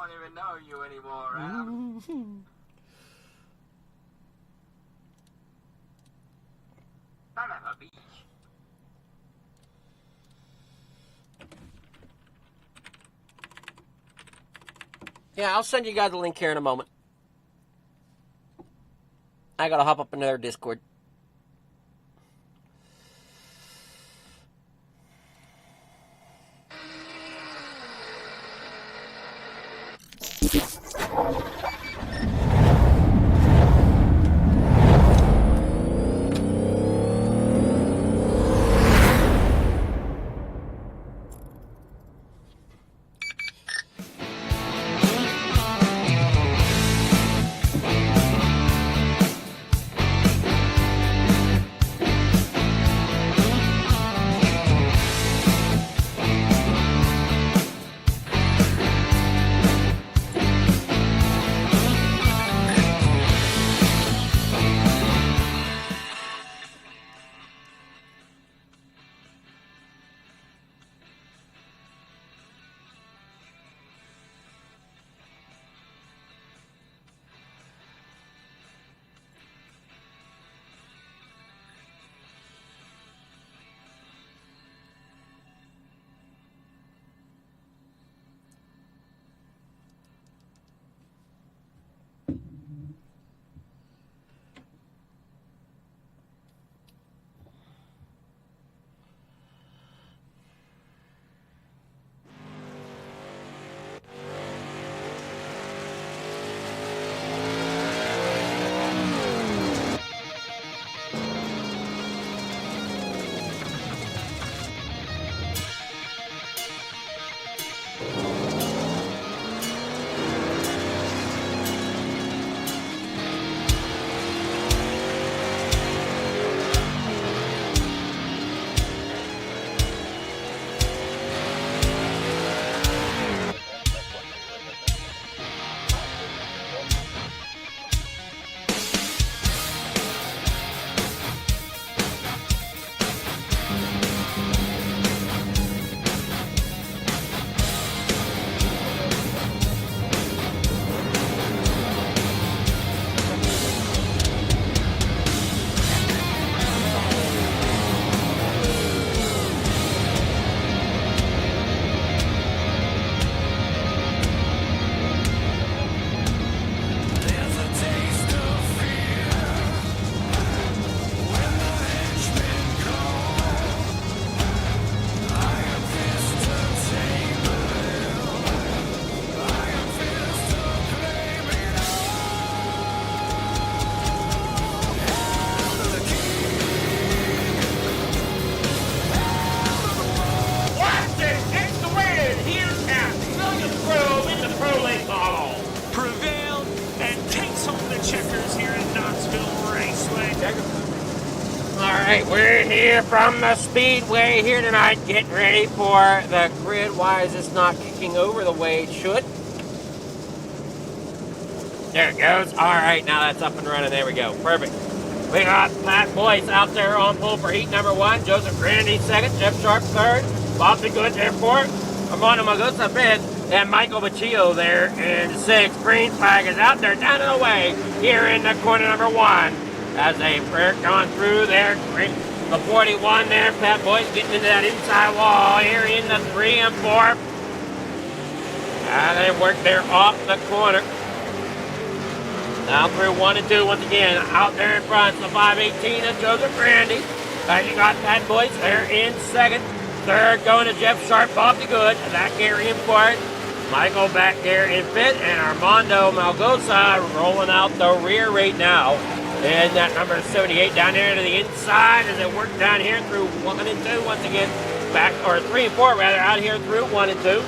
don't even know you anymore, Adam. Son of a bitch. Yeah, I'll send you guys a link here in a moment. I gotta hop up another Discord. From the Speedway here tonight, getting ready for the grid. Why is this not kicking over the way it should? There it goes. All right, now that's up and running. There we go. Perfect. We got Pat Boyce out there on pole for heat number 1. Joseph Grandy second. Jeff Sharp third. Bobby Good there fourth. Armando Magusa fifth. And Michael Baccio there in sixth. Green flag is out there down and away here in the corner number 1. As they are gone through there. The 41 there, Pat Boyce getting into that inside wall here in the 3 and 4. And they work there off the corner. Now through 1 and 2 once again. Out there in front, the 518 of Joseph Grandy. You got Pat Boyce there in second. Third going to Jeff Sharp, Bobby Good. Zach Gary in fourth. Michael back there in fifth. And Armando Malgosa rolling out the rear right now. And that number 78 down there to the inside as they work down here through 1 and 2 once again. Back, or 3 and 4 rather, out here through 1 and 2.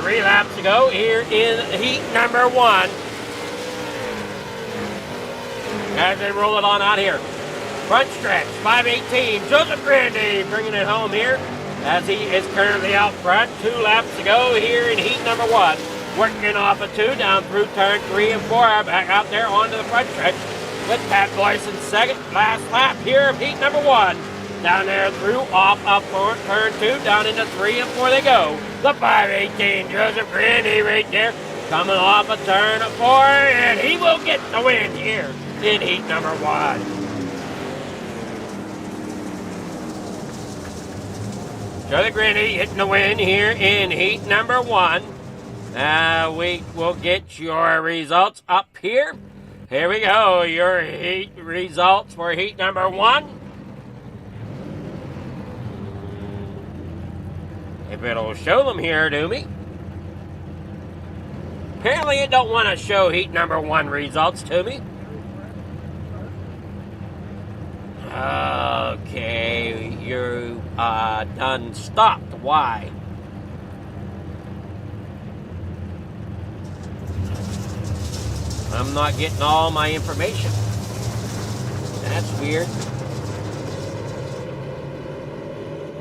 3 laps to go here in heat number 1. As they roll it on out here. Front stretch, 518, Joseph Grandy bringing it home here as he is currently out front. 2 laps to go here in heat number 1. Working off of 2 down through turn 3 and 4. Back out there onto the front stretch. With Pat Boyce in second, last lap here of heat number 1. Down there through, off up turn 2, down into 3 and 4 they go. The 518, Joseph Grandy right there. coming off a turn 4, and he will get the win here in heat number 1. Joe Grandy hitting the win here in heat number 1. We will get your results up here. Here we go, your heat results for heat number 1. If it'll show them here to me. Apparently it don't want to show heat number 1 results to me. Okay, you done stopped. Why? I'm not getting all my information. That's weird.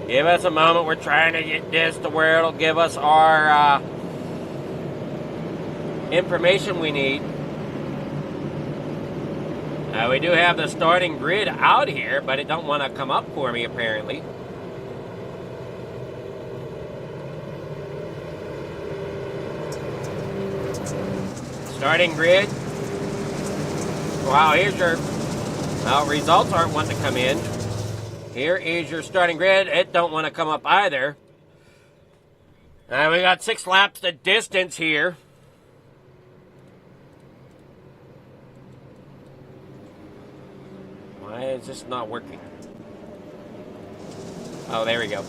Give us a moment. We're trying to get this to where it'll give us our information we need. We do have the starting grid out here, but it don't want to come up for me apparently. Starting grid. Wow, here's your results aren't wanting to come in. Here is your starting grid. It don't want to come up either. We got 6 laps to distance here. Why is this not working? Oh, there we go.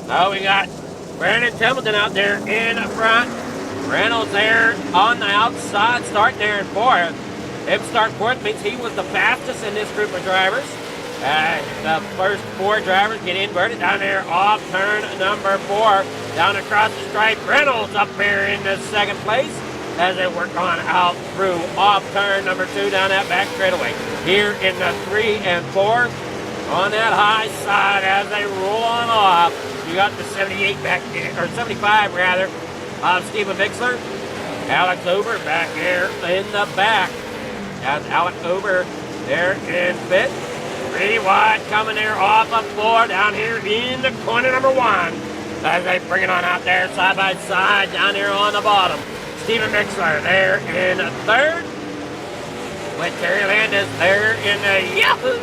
Oh, we got Brandon Templeton out there in front. Reynolds there on the outside, starting there in 4th. Him starting 4th means he was the fastest in this group of drivers. The first 4 drivers get inverted down there off turn number 4. Down across the stripe, Reynolds up there in the 2nd place as they work on out through off turn number 2 down that back straightaway. Here in the 3 and 4 on that high side as they roll on off. You got the 78 back there, or 75 rather, of Stephen Bixler. Alex Ober back there in the back. As Alex Ober there in 5th. 3 wide coming there off the floor down here in the corner number 1. As they bring it on out there side by side down here on the bottom. Stephen Bixler there in 3rd. With Terry Landis there in the Yahoo!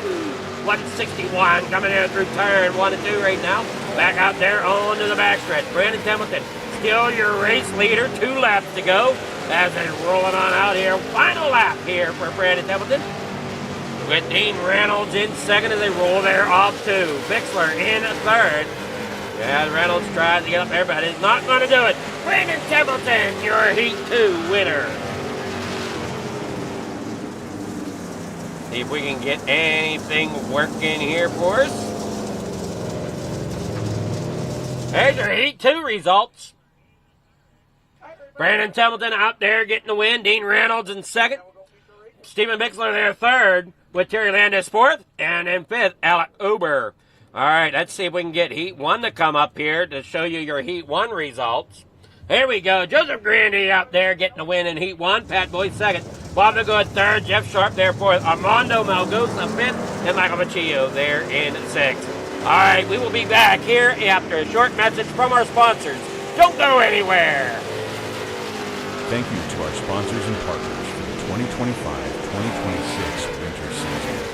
161 coming in through turn 1 and 2 right now. Back out there onto the backstretch. Brandon Templeton still your race leader. 2 laps to go as they're rolling on out here. Final lap here for Brandon Templeton. With Dean Reynolds in 2nd as they roll there off 2. Bixler in 3rd. Yeah, Reynolds tries to get up there, but is not going to do it. Brandon Templeton, your Heat 2 winner. See if we can get anything working here for us. There's your Heat 2 results. Brandon Templeton out there getting the win. Dean Reynolds in 2nd. Stephen Bixler there 3rd. With Terry Landis 4th. And in 5th, Alec Ober. All right, let's see if we can get Heat 1 to come up here to show you your Heat 1 results. Here we go. Joseph Grandy out there getting the win in Heat 1. Pat Boyd 2nd. Bob DeGood 3rd. Jeff Sharp there 4th. Armando Malgosa 5th. And Michael Machillo there in 6th. All right, we will be back here after a short message from our sponsors. Don't go anywhere. Thank you to our sponsors and partners for the 2025-2026 winter season.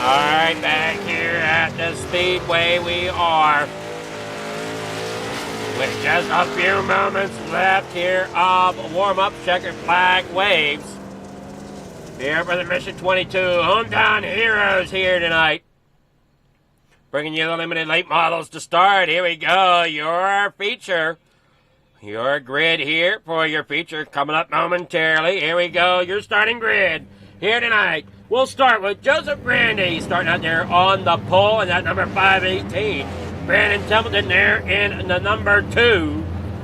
right, back here at the Speedway we are. With just a few moments left here of warm-up, checkered flag waves. Here for the Mission 22 Hometown Heroes here tonight. Bringing you the limited late models to start. Here we go, your feature. Your grid here for your feature coming up momentarily. Here we go, your starting grid here tonight. We'll start with Joseph Grandy starting out there on the pole in that number 518. Brandon Templeton there in the number 2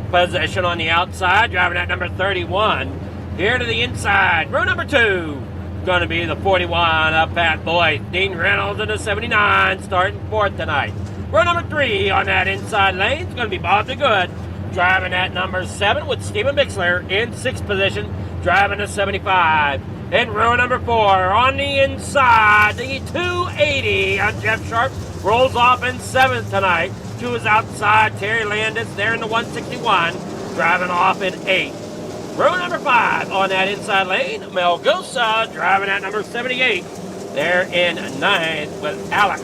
position on the outside, driving that number 31. Here to the inside, row number 2, going to be the 41 of Pat Boyd. Dean Reynolds in the 79, starting 4th tonight. Row number 3 on that inside lane is going to be Bob DeGood, driving that number 7 with Stephen Bixler in 6th position, driving the 75. In row number 4 on the inside, the 280 on Jeff Sharp rolls off in 7th tonight. To his outside, Terry Landis there in the 161, driving off in 8th. Row number 5 on that inside lane, Mel Gosa driving at number 78. There in 9th with Alec.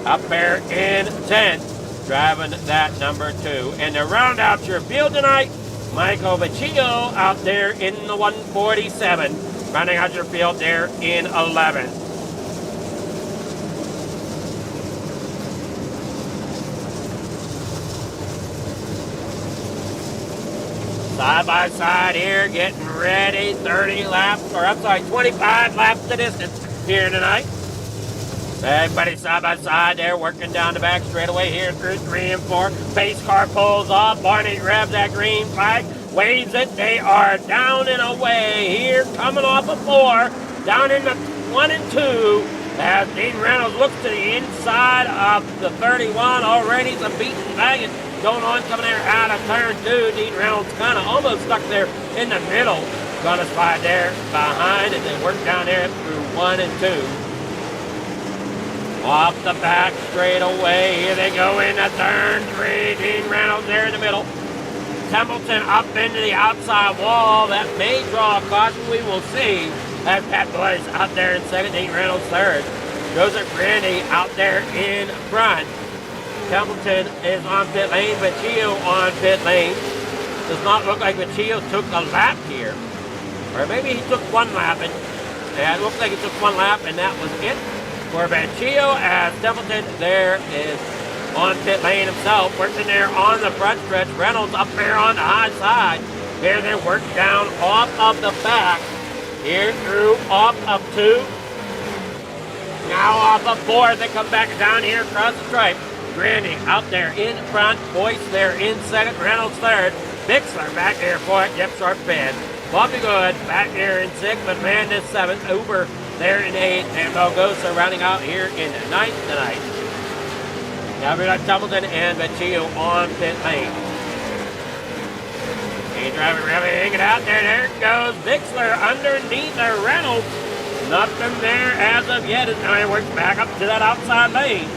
Up there in 10th, driving that number 2. And to round out your field tonight, Michael Vecchio out there in the 147, rounding out your field there in 11th. Side by side here, getting ready. 25 laps the distance here tonight. Everybody side by side there, working down the back straightaway here through 3 and 4. Pace car pulls off. Barney grabs that green flag, waves it. They are down and away here, coming off of 4, down into 1 and 2. As Dean Reynolds looks to the inside of the 31, already some beaten baggage going on, coming there out of turn 2. Dean Reynolds kind of almost stuck there in the middle. Gonna slide there behind as they work down there through 1 and 2. Off the back straightaway, here they go into turn 3. Dean Reynolds there in the middle. Templeton up into the outside wall. That may draw a caution, we will see. As Pat Boyce out there in 2nd, Dean Reynolds 3rd. Joseph Grandy out there in front. Templeton is on pit lane, Vecchio on pit lane. Does not look like Vecchio took a lap here. Or maybe he took 1 lap. And it looks like he took 1 lap and that was it for Vecchio. As Templeton there is on pit lane himself, working there on the front stretch. Reynolds up there on the high side. Here they work down off of the back. Here through off of 2. Now off of 4. They come back down here across the stripe. Grandy out there in front. Boyce there in 2nd. Reynolds 3rd. Bixler back there for it. Jeff Sharp 5th. Bobby Good back there in 6th. McManus 7th. Uber there in 8th. And Melgosa rounding out here in 9th tonight. Now we got Templeton and Vecchio on pit lane. He's driving really hanging out there. There goes Bixler underneath the Reynolds. Nothing there as of yet. As now he works back up to that outside lane.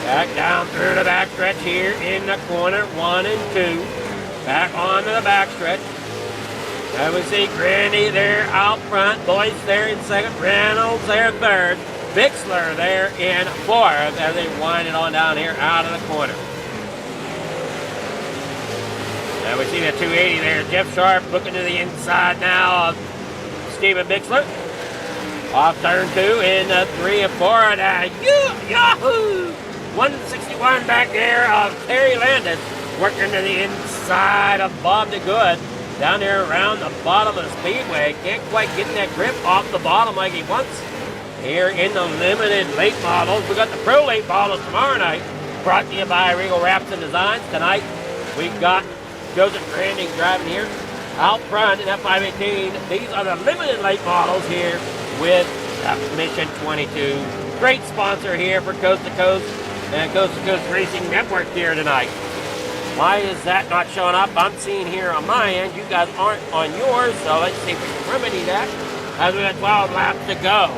Back down through the backstretch here in the corner, 1 and 2. Back onto the backstretch. And we see Grandy there out front. Boyce there in 2nd. Reynolds there 3rd. Bixler there in 4th as they wind it on down here out of the corner. And we see the 280 there. Jeff Sharp looking to the inside now of Stephen Bixler. Off turn 2 in 3 and 4. And Yahoo! 161 back there of Terry Landis, working to the inside of Bob DeGood. Down there around the bottom of the speedway. Can't quite get that grip off the bottom like he wants. Here in the limited late models. We got the pro late models tomorrow night. Brought to you by Regal Wraps and Designs. Tonight we've got Joseph Grandy driving here out front in that 518. These are the limited late models here with Mission 22. Great sponsor here for Coast to Coast and Coast2Coast Racing Network here tonight. Why is that not showing up? I'm seeing here on my end. You guys aren't on yours, so let's see if we can remedy that as we got 12 laps to go.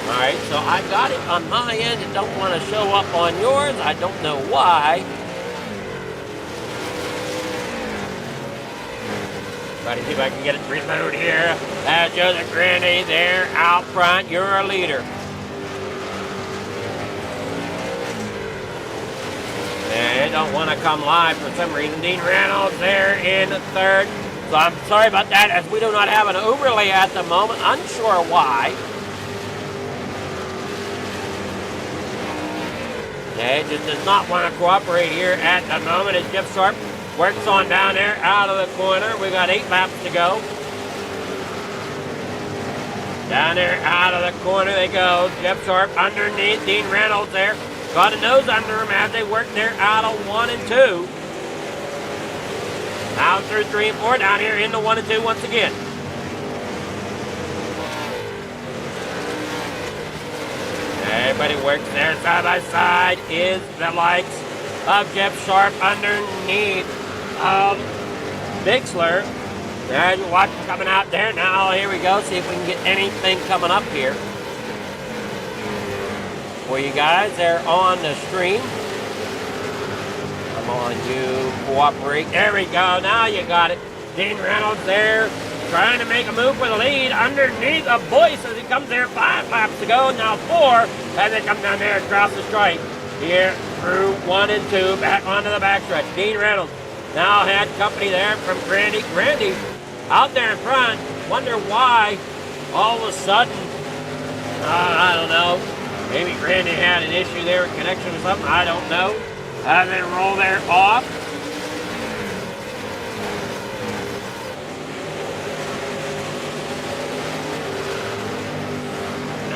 Alright, so I got it on my end. It don't want to show up on yours. I don't know why. Try to see if I can get it to reload here. That's Joseph Grandy there out front. You're a leader. They don't want to come live for some reason. Dean Reynolds there in third. So I'm sorry about that, as we do not have an overlay at the moment. Unsure why. Okay, just does not want to cooperate here at the moment as Jeff Sharp works on down there out of the corner. We got 8 laps to go. Down there out of the corner they go. Jeff Sharp underneath Dean Reynolds there. Got a nose under him as they work there out of 1 and 2. Now through 3 and 4 down here into 1 and 2 once again. Everybody works there side by side is the likes of Jeff Sharp underneath Bixler. There you watch him coming out there. Now here we go. See if we can get anything coming up here for you guys. They're on the stream. Come on, you cooperate. There we go. Now you got it. Dean Reynolds there trying to make a move for the lead underneath a Boyce as he comes there. 5 laps to go. Now 4 as they come down there across the stripe. Here through 1 and 2. Back onto the backstretch. Dean Reynolds now had company there from Grandy. Grandy out there in front. Wonder why all of a sudden, I don't know. Maybe Grandy had an issue there, a connection or something. I don't know. As they roll there off.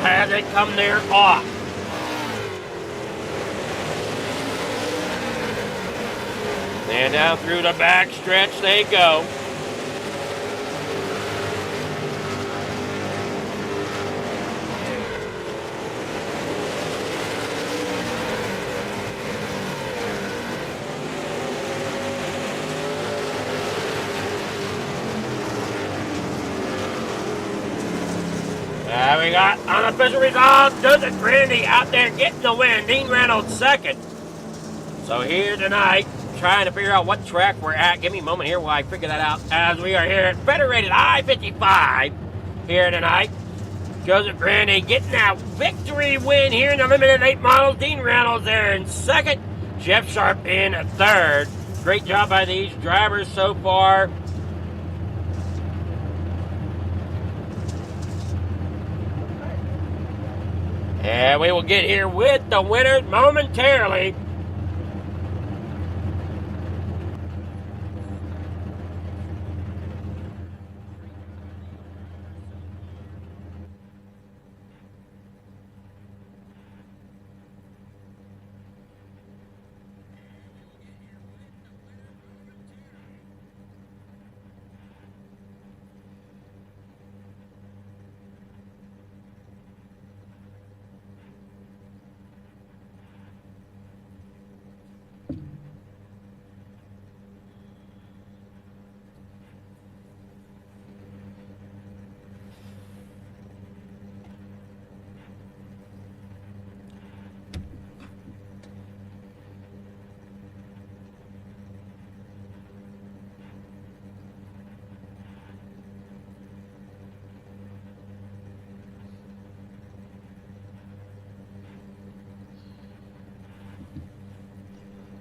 As they come there off. And down through the back stretch they go. We got unofficial results. Joseph Grandy out there getting the win. Dean Reynolds second. So here tonight, trying to figure out what track we're at. Give me a moment here while I figure that out. As we are here at Federated I-55 here tonight. Joseph Grandy getting that victory win here in the Limited 8 models. Dean Reynolds there in second. Jeff Sharp in third. Great job by these drivers so far. And we will get here with the winners momentarily.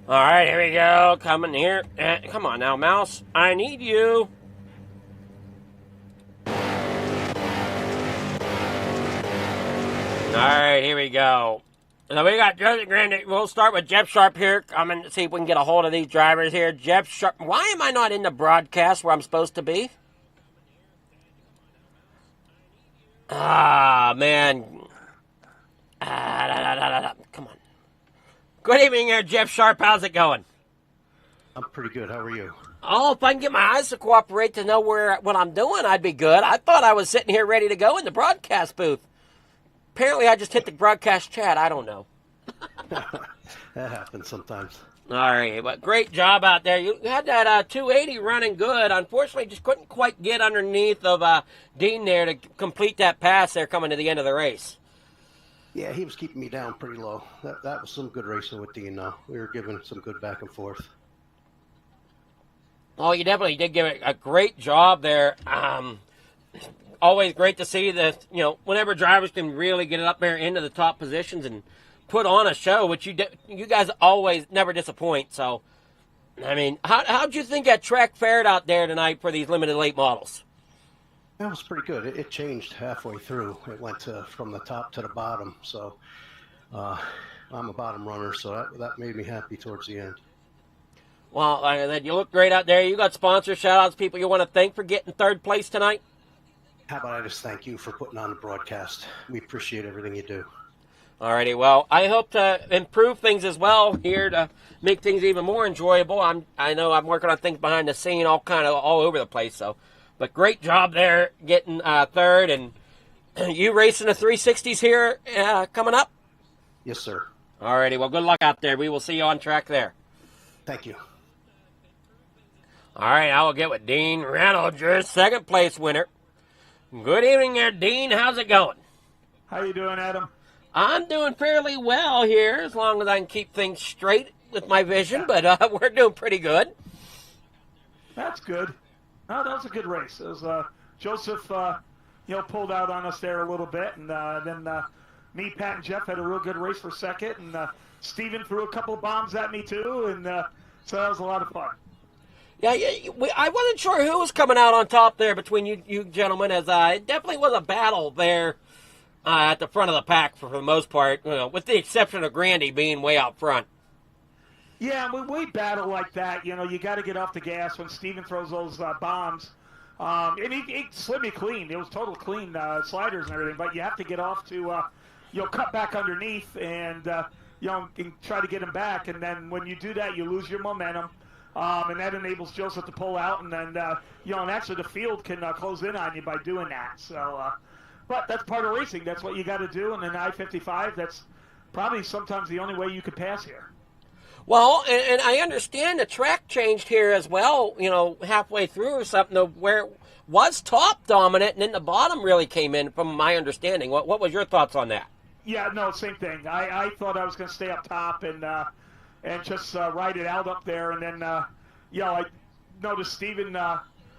All right, here we go. Coming here. Come on now, Mouse. I need you. All right, here we go. So we got Joseph Grandy. We'll start with Jeff Sharp here. Coming to see if we can get a hold of these drivers here. Jeff Sharp. Why am I not in the broadcast where I'm supposed to be? Ah, man. Come on. Good evening here, Jeff Sharp. How's it going? I'm pretty good. How are you? Oh, if I can get my eyes to cooperate to know what I'm doing, I'd be good. I thought I was sitting here ready to go in the broadcast booth. Apparently, I just hit the broadcast chat. I don't know. That happens sometimes. All right, but great job out there. You had that 280 running good. Unfortunately, just couldn't quite get underneath of Dean there to complete that pass there coming to the end of the race. Yeah, he was keeping me down pretty low. That was some good racing with Dean, though. We were giving some good back and forth. Oh, you definitely did give it a great job there. Always great to see that, whenever drivers can really get it up there into the top positions and put on a show, which you guys always never disappoint. So, I mean, how'd you think that track fared out there tonight for these limited late models? That was pretty good. It changed halfway through. It went from the top to the bottom. So I'm a bottom runner, so that made me happy towards the end. Well, like I said, you look great out there. You got sponsor shout-outs, people you want to thank for getting third place tonight? How about I just thank you for putting on the broadcast? We appreciate everything you do. Alrighty, well, I hope to improve things as well here to make things even more enjoyable. I know I'm working on things behind the scene, all over the place. But great job there getting third, and you racing the 360s here coming up. Yes, sir. Alrighty, well, good luck out there. We will see you on track there. Thank you. All right, I will get with Dean Reynolds, your second place winner. Good evening there, Dean. How's it going? How you doing, Adam? I'm doing fairly well here, as long as I can keep things straight with my vision, but we're doing pretty good. That's good. No, that was a good race. It was Joseph, pulled out on us there a little bit, and then me, Pat, and Jeff had a real good race for second, and Steven threw a couple bombs at me too, and so that was a lot of fun. Yeah, I wasn't sure who was coming out on top there between you gentlemen, as it definitely was a battle there at the front of the pack for the most part, with the exception of Grandy being way out front. Yeah, when we battle like that, you got to get off the gas when Steven throws those bombs. And he slid me clean. It was total clean sliders and everything, but you have to get off to, cut back underneath and, and try to get him back. And then when you do that, you lose your momentum. And that enables Joseph to pull out, and then, and actually the field can close in on you by doing that. So, but that's part of racing. That's what you got to do. And in I-55, that's probably sometimes the only way you could pass here. Well, and I understand the track changed here as well, halfway through or something, where it was top dominant, and then the bottom really came in, from my understanding. What was your thoughts on that? Yeah, no, same thing. I thought I was going to stay up top and just ride it out up there. And then, I noticed Steven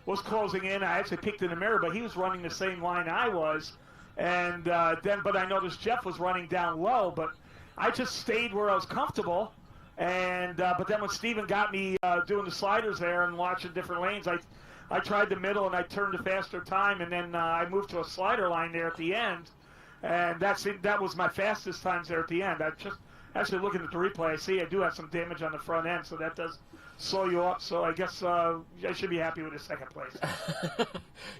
was closing in. I actually peeked in the mirror, but he was running the same line I was. And but I noticed Jeff was running down low, but I just stayed where I was comfortable. And but then when Steven got me doing the sliders there and watching different lanes, I tried the middle and I turned a faster time, and then I moved to a slider line there at the end. And that was my fastest times there at the end. I just actually looking at the replay, I see I do have some damage on the front end, so that does slow you up. So I guess I should be happy with the second place.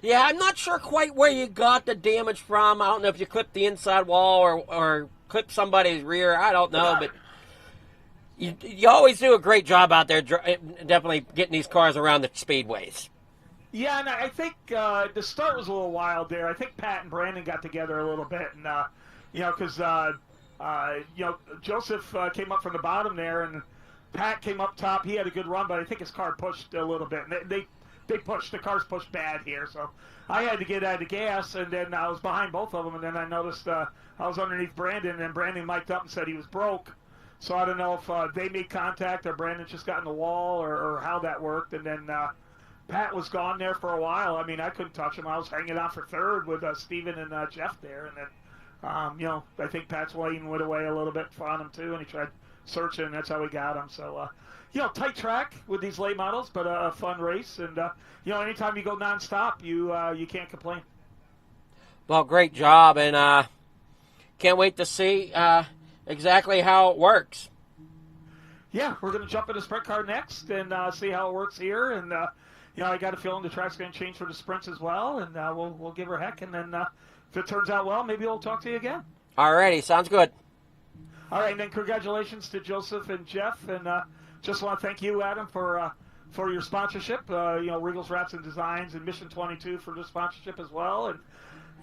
Yeah, I'm not sure quite where you got the damage from. I don't know if you clipped the inside wall or clipped somebody's rear. I don't know, but you always do a great job out there, definitely getting these cars around the speedways. Yeah, and I think the start was a little wild there. I think Pat and Brandon got together a little bit, and because Joseph came up from the bottom there, and Pat came up top. He had a good run, but I think his car pushed a little bit. And they pushed. The cars pushed bad here, so I had to get out of the gas, and then I was behind both of them, and then I noticed I was underneath Brandon, and Brandon mic'd up and said he was broke. So I don't know if they made contact or Brandon just got in the wall or how that worked. And then Pat was gone there for a while. I mean, I couldn't touch him. I was hanging out for third with Steven and Jeff there. And then, I think Pat's waiting went away a little bit on him too, and he tried searching, and that's how we got him. So, tight track with these late models, but a fun race. And, anytime you go nonstop, you can't complain. Well, great job, and can't wait to see exactly how it works. Yeah, we're going to jump in the sprint car next and see how it works here. And, I got a feeling the track's going to change for the sprints as well, and we'll give her a heck. And then if it turns out well, maybe we'll talk to you again. All righty, sounds good. All right, and then congratulations to Joseph and Jeff. And just want to thank you, Adam, for your sponsorship. Regal's Wraps and Designs and Mission 22 for the sponsorship as well. And,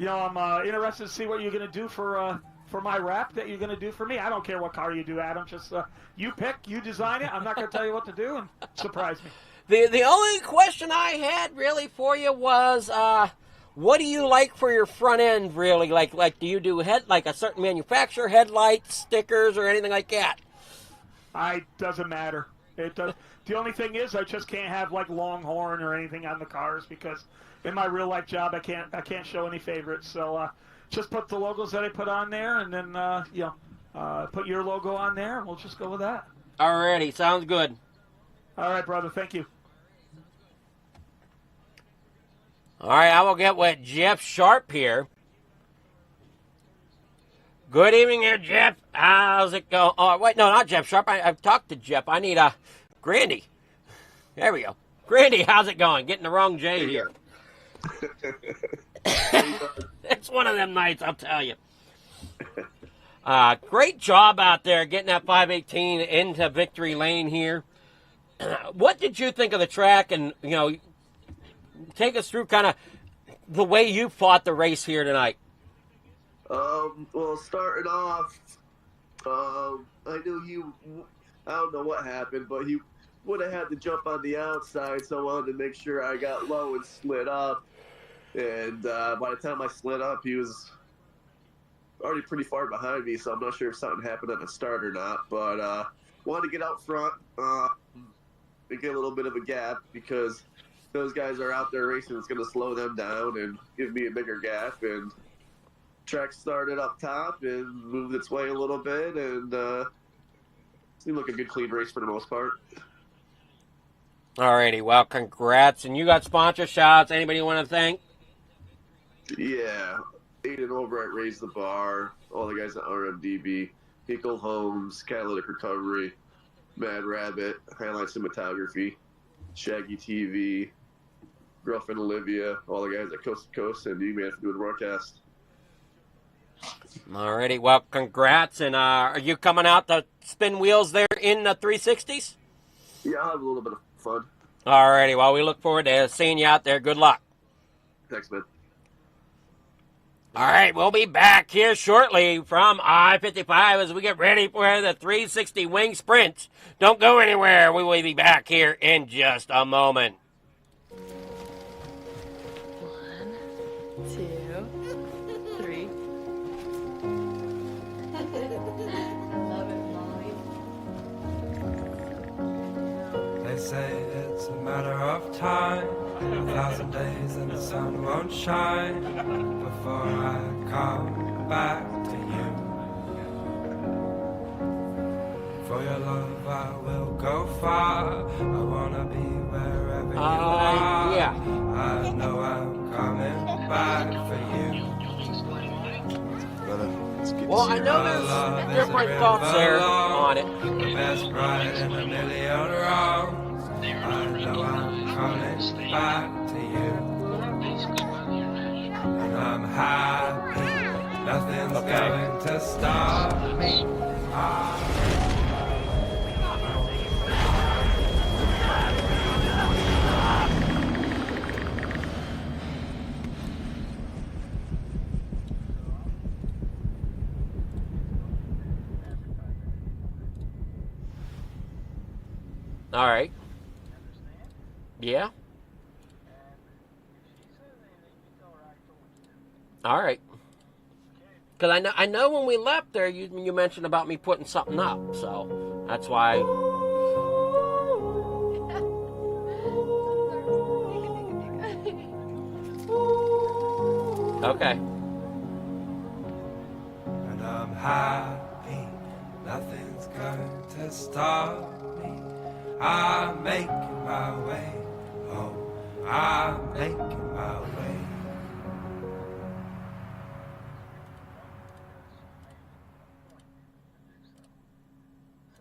I'm interested to see what you're going to do for my wrap that you're going to do for me. I don't care what car you do, Adam. Just you pick, you design it. I'm not going to tell you what to do, and surprise me. The only question I had really for you was, what do you like for your front end, really? Like do you do like a certain manufacturer, headlights, stickers, or anything like that? Doesn't matter. It does. The only thing is, I just can't have like Longhorn or anything on the cars because in my real life job, I can't show any favorites. So just put the logos that I put on there, and then put your logo on there, and we'll just go with that. Alrighty, sounds good. All right, brother. Thank you. All right, I will get with Jeff Sharp here. Good evening here, Jeff. How's it going? Oh, wait, no, not Jeff Sharp. I've talked to Jeff. I need Grandy. There we go. Grandy, how's it going? Getting the wrong J here. It's one of them nights, I'll tell you. Great job out there getting that 518 into victory lane here. What did you think of the track? And, take us through kind of the way you fought the race here tonight. Well, starting off, I knew I don't know what happened, but he would have had to jump on the outside, so I wanted to make sure I got low and slid up. And by the time I slid up, he was already pretty far behind me, so I'm not sure if something happened at the start or not. But wanted to get out front and get a little bit of a gap because those guys are out there racing. It's going to slow them down and give me a bigger gap. And track started up top and moved its way a little bit, and seemed like a good clean race for the most part. Alrighty, well, congrats. And you got sponsor shots. Anybody you want to thank? Yeah, Aiden over at Raise the Bar, all the guys at RMDB, Hinkle Homes, Catalytic Recovery, Mad Rabbit, Highline Cinematography, Shaggy TV, Girlfriend Olivia, all the guys at Coast to Coast, and you, man, for doing the broadcast. Alrighty, well, congrats. And are you coming out to spin wheels there in the 360s? Yeah, I'll have a little bit of fun. Alrighty, well, we look forward to seeing you out there. Good luck. Thanks, man. All right, we'll be back here shortly from I-55 as we get ready for the 360 wing sprint. Don't go anywhere. We will be back here in just a moment. 1, 2, 3. Love it, Molly. They say it's a matter of time, 1,000 days and the sun won't shine before I come back to you. For your love I will go far, I wanna be wherever you are. Yeah. I know I'm coming back for you. Well, I know there's different thoughts there on it. The best ride in a million rounds. I know I'm coming back to you. And I'm happy, nothing's going to stop me. All right. Yeah. All right. Because I know when we left there, you mentioned about me putting something up, so that's why. Okay. And I'm happy, nothing's going to stop me. I'm making my way home. I'm making my way.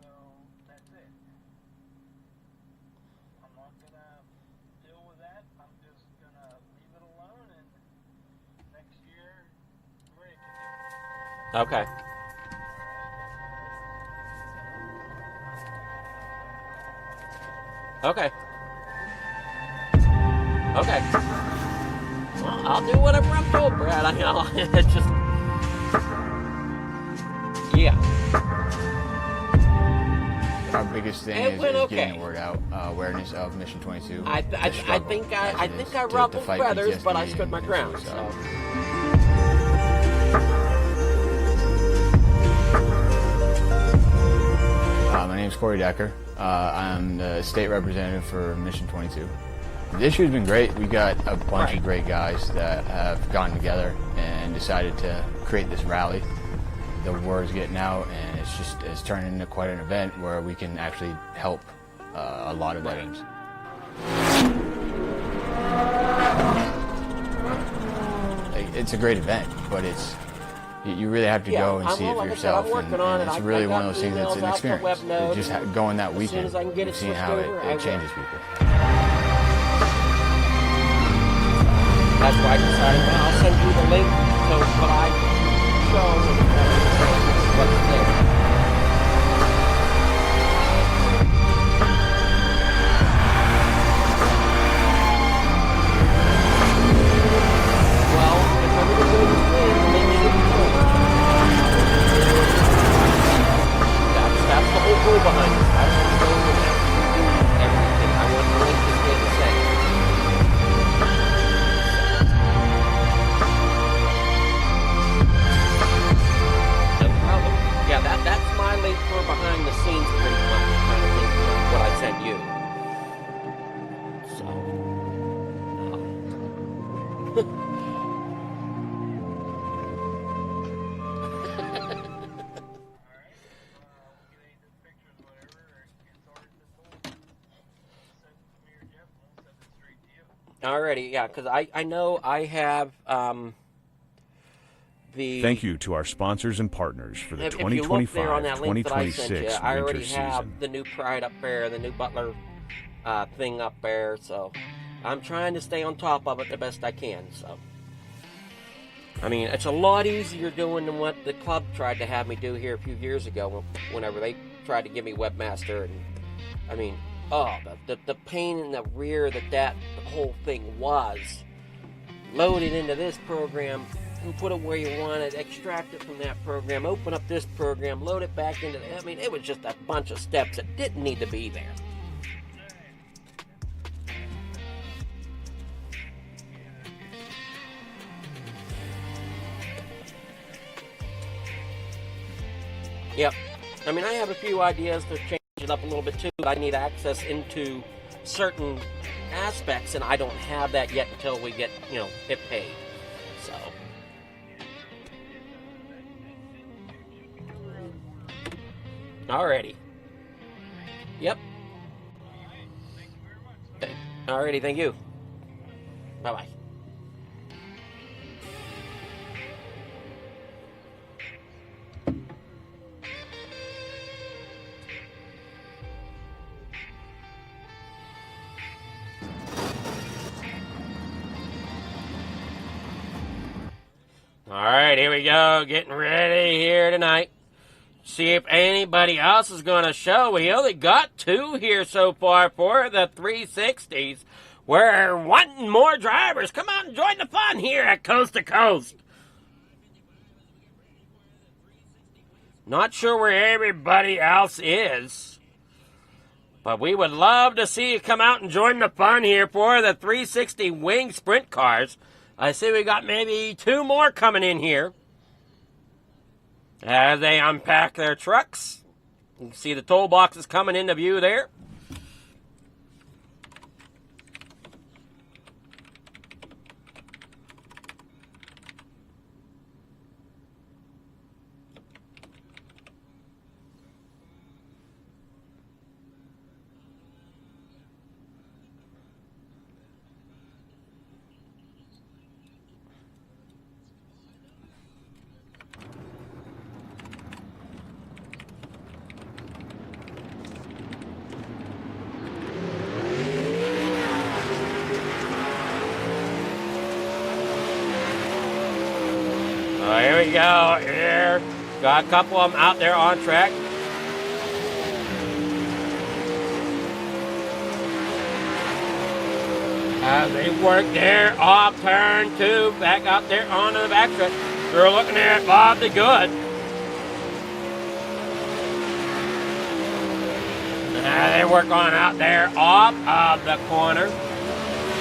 So that's it. I'm not gonna deal with that. I'm just gonna leave it alone, and next year we're ready to do it. Okay. Okay. Okay. Well, I'll do whatever I'm told, Brad. I know. It's just. Yeah. Our biggest thing It is went okay. getting the word out, awareness of Mission 22. I think I ruffled fight feathers, but I PTSD stood my and ground. suicide. So. My name's Corey Decker. I'm the state representative for Mission 22. This year's been great. We got a bunch of great guys that have gotten together and decided to create this rally. The word's getting out, and it's turned into quite an event where we can actually help a lot of veterans. It's a great event, but you really have to go and see it for yourself, and it's really one of those things that's an experience. Just going that weekend, seeing how it changes people. That's why I decided, well, I'll send you the link to what I show and what's there. Well, if everything goes as planned, then they should change. That's the whole goal behind it. That's what's going with everything. I want the link to stay the same. Yeah, that's my link for behind the scenes pretty much, kind of thing, what I sent you. So, alrighty, yeah, because I know I have Thank you to our sponsors and partners for the 2025-2026 I already winter have season. the new Pride up there, the new Butler thing up there, so I'm trying to stay on top of it the best I can. So, I mean, it's a lot easier doing than what the club tried to have me do here a few years ago whenever they tried to give me webmaster. And I mean, oh, the pain in the rear that whole thing was. Load it into this program and put it where you want it, extract it from that program, open up this program, load it back into I mean, it was just a bunch of steps that didn't need to be there. Yep. I mean, I have a few ideas to change it up a little bit too. I need access into certain aspects, and I don't have that yet until we get, it paid. So. Alrighty. Yep. Alrighty, thank you. Bye-bye. Alright, here we go. Getting ready here tonight. See if anybody else is going to show. We only got 2 here so far for the 360s. We're wanting more drivers. Come out and join the fun here at Coast to Coast. Not sure where everybody else is, but we would love to see you come out and join the fun here for the 360 wing sprint cars. I see we got maybe 2 more coming in here as they unpack their trucks. You can see the toll boxes coming into view there. Here we go. Here. Got a couple of them out there on track. As they work there off turn 2, back out there onto the backstretch. We're looking at Bob the Good. They work on out there off of the corner.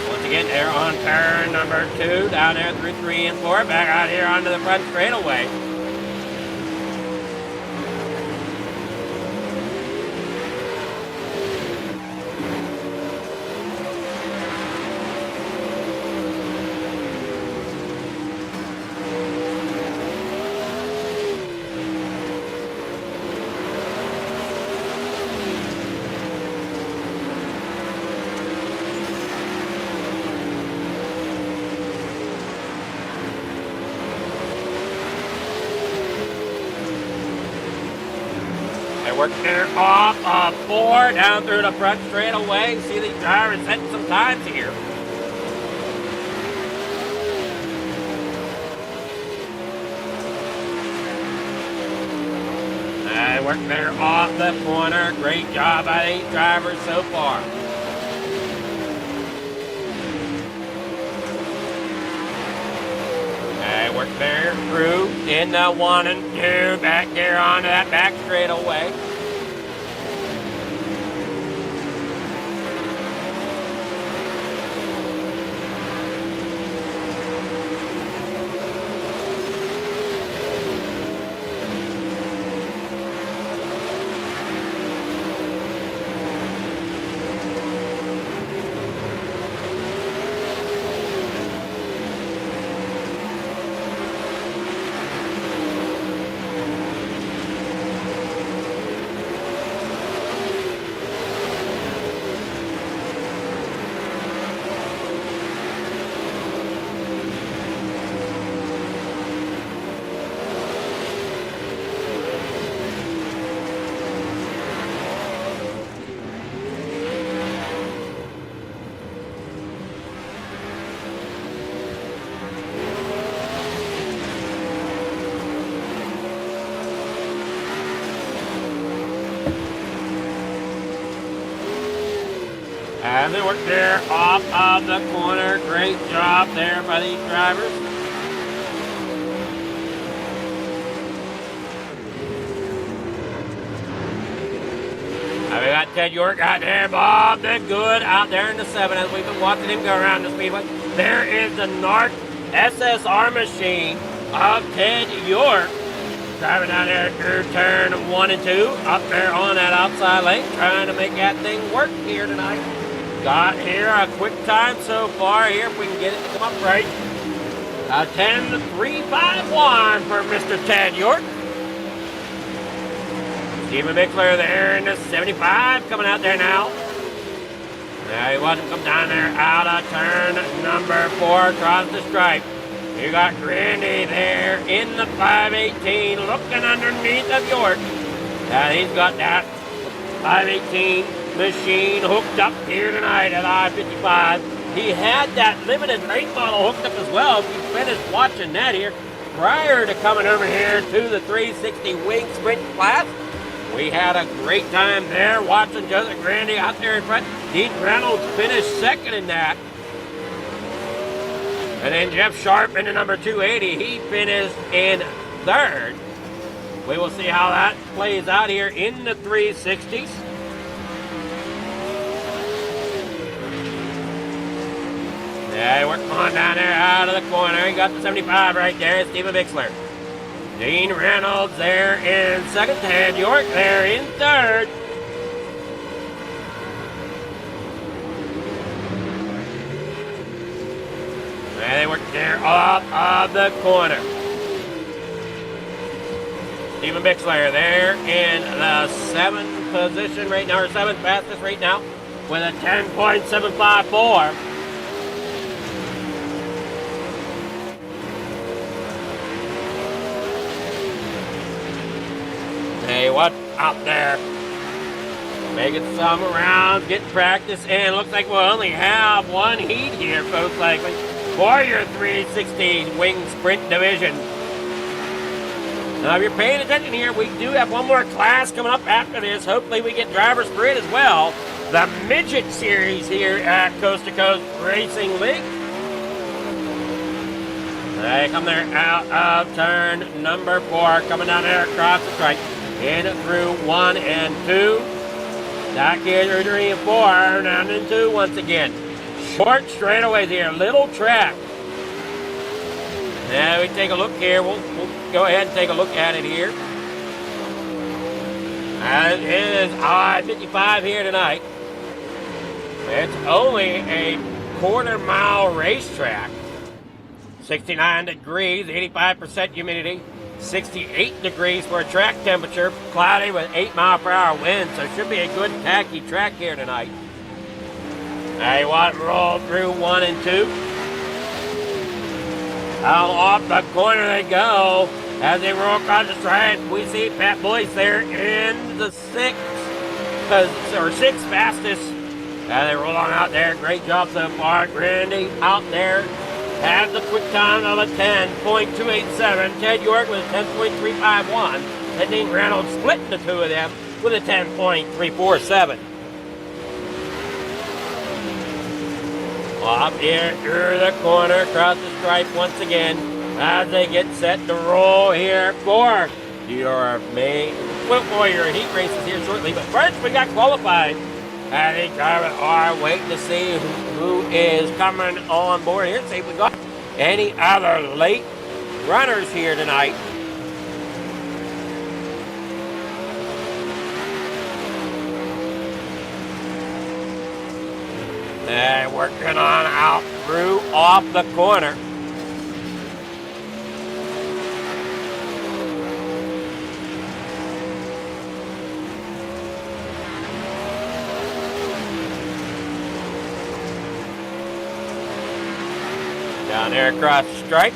Once again, they're on turn number 2, down there through 3 and 4, back out here onto the front straightaway. They work there off of 4 down through the front straight away. See these drivers setting some times here. They work there off the corner. Great job by these drivers so far. They work there through in the 1 and 2. Back there onto that back straightaway. And they work there off of the corner. Great job there by these drivers. We got Ted York out there, Bob the Good out there in the 7 as we've been watching him go around the speedway. There is the NARC SSR machine of Ted York. Driving down there through turn 1 and 2, up there on that outside lane, trying to make that thing work here tonight. Got here a quick time so far here, if we can get it to come up right. 10.351 for Mr. Ted York. Stephen Bickler there in the 75, coming out there now. Now he wasn't come down there out of turn number 4 across the stripe. You got Grandy there in the 518 looking underneath of York. And he's got that 518 machine hooked up here tonight at I-55. He had that limited late model hooked up as well. If you finished watching that here prior to coming over here to the 360 wing sprint class, we had a great time there watching Joseph Grandy out there in front. Dean Reynolds finished second in that. And then Jeff Sharp in the number 280, he finished in third. We will see how that plays out here in the 360s. Yeah, we're on down there out of the corner. He got the 75 right there, Stephen Bixler. Dean Reynolds there in second. Ted York there in third. And they work there off of the corner. Stephen Bixler there in the 7th position right now, or 7th fastest right now, with a 10.754. Hey, what out there? Making some rounds, getting practice, and looks like we'll only have one heat here, folks, likely, for your 360 wing sprint division. Now, if you're paying attention here, we do have one more class coming up after this. Hopefully, we get driver sprint as well. The Midget Series here at Coast2Coast Racing League. They come there out of turn number 4, coming down there across the stripe. In through 1 and 2. Back here through 3 and 4. Down and 2 once again. Short straightaways here. Little track. Now we take a look here. We'll go ahead and take a look at it here. As it is I-55 here tonight. It's only a quarter-mile racetrack. 69 degrees, 85% humidity. 68 degrees for a track temperature, cloudy with 8-mile-per-hour winds, so it should be a good tacky track here tonight. Now you want to roll through 1 and 2. Out off the corner they go, As they roll across the stripe, we see Pat Boyce there in the sixth fastest. As they roll on out there, great job so far. Grandy out there has the quick time of a 10.287. Ted York with a 10.351. And Dean Reynolds splitting the two of them with a 10.347. Off here through the corner, across the stripe once again, as they get set to roll here for your main Warrior heat races here shortly. But first, we got qualified. And the drivers are waiting to see who is coming on board here. See if we got any other late runners here tonight. And working on out through off the corner. Down there across the stripe.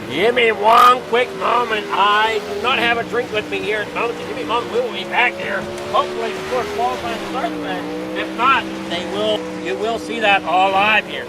Give me one quick moment. I do not have a drink with me here at the moment. So give me a moment. We will be back here. Hopefully before qualifying starts back. If not, you will see that all live here.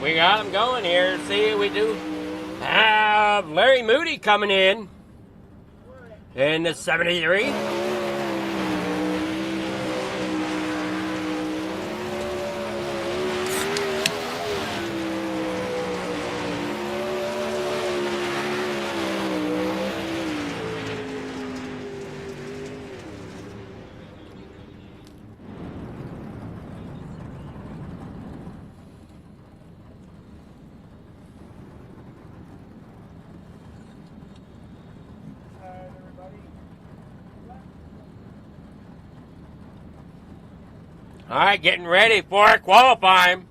We got them going here. See, we do have Larry Moody coming in the 73. All right, getting ready for qualifying.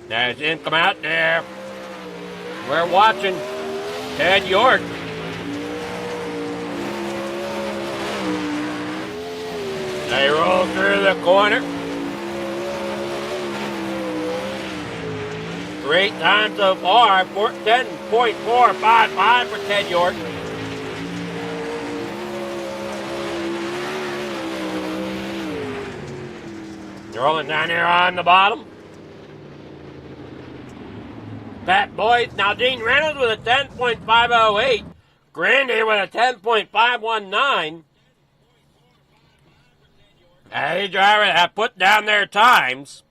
There's income out there. We're watching Ted York. They roll through the corner. Great time so far, 10.455 for Ted York. Rolling down here on the bottom. Pat Boyce, now Dean Reynolds with a 10.508. Grandy with a 10.519. Any driver have put down their times.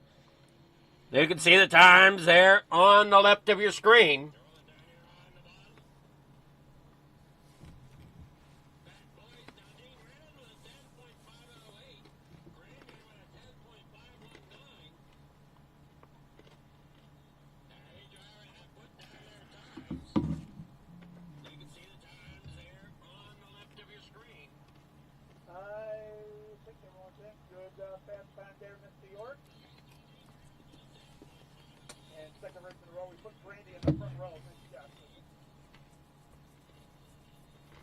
You can see the times there on the left of your screen. I think they want that. Good fast time there, Mr. York. And second race in a row, we put Brandy in the front row. Nice job.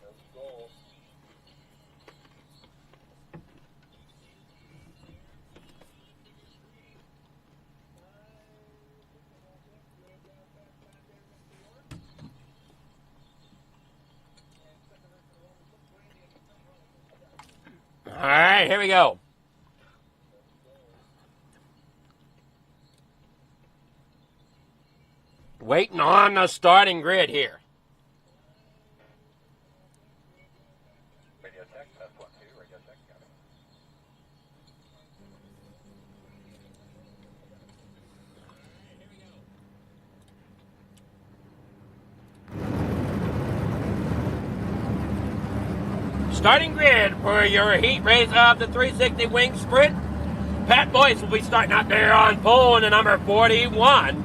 That's the goal. All right, here we go. Waiting on the starting grid here. Radio check, test 1, 2, radio check, got it. Starting grid for your heat race of the 360 wing sprint. Pat Boyce will be starting out there on pole in the number 41.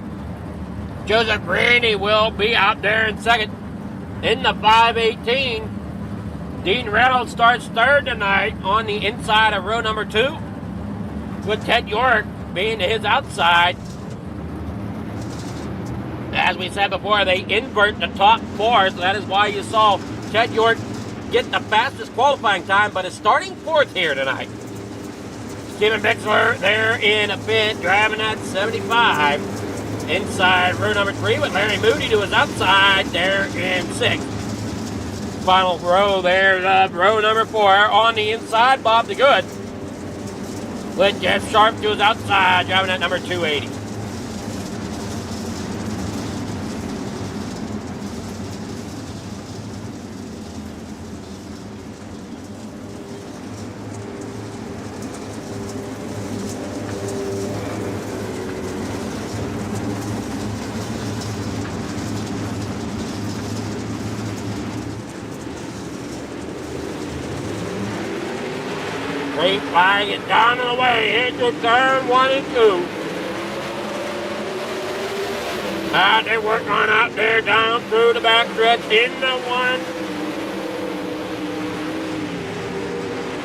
Joseph Brandy will be out there in second. In the 518, Dean Reynolds starts third tonight on the inside of row number 2, with Ted York being to his outside. As we said before, they invert the top 4, so that is why you saw Ted York get the fastest qualifying time, but is starting 4th here tonight. Stephen Bixler there in a pit, driving at 75. Inside row number 3 with Larry Moody to his outside there in 6th. Final row there of row number 4 on the inside, Bob the Good with Jeff Sharp to his outside, driving at number 280. Great flying it down and away into turn 1 and 2. They're working on out there down through the back stretch into 1.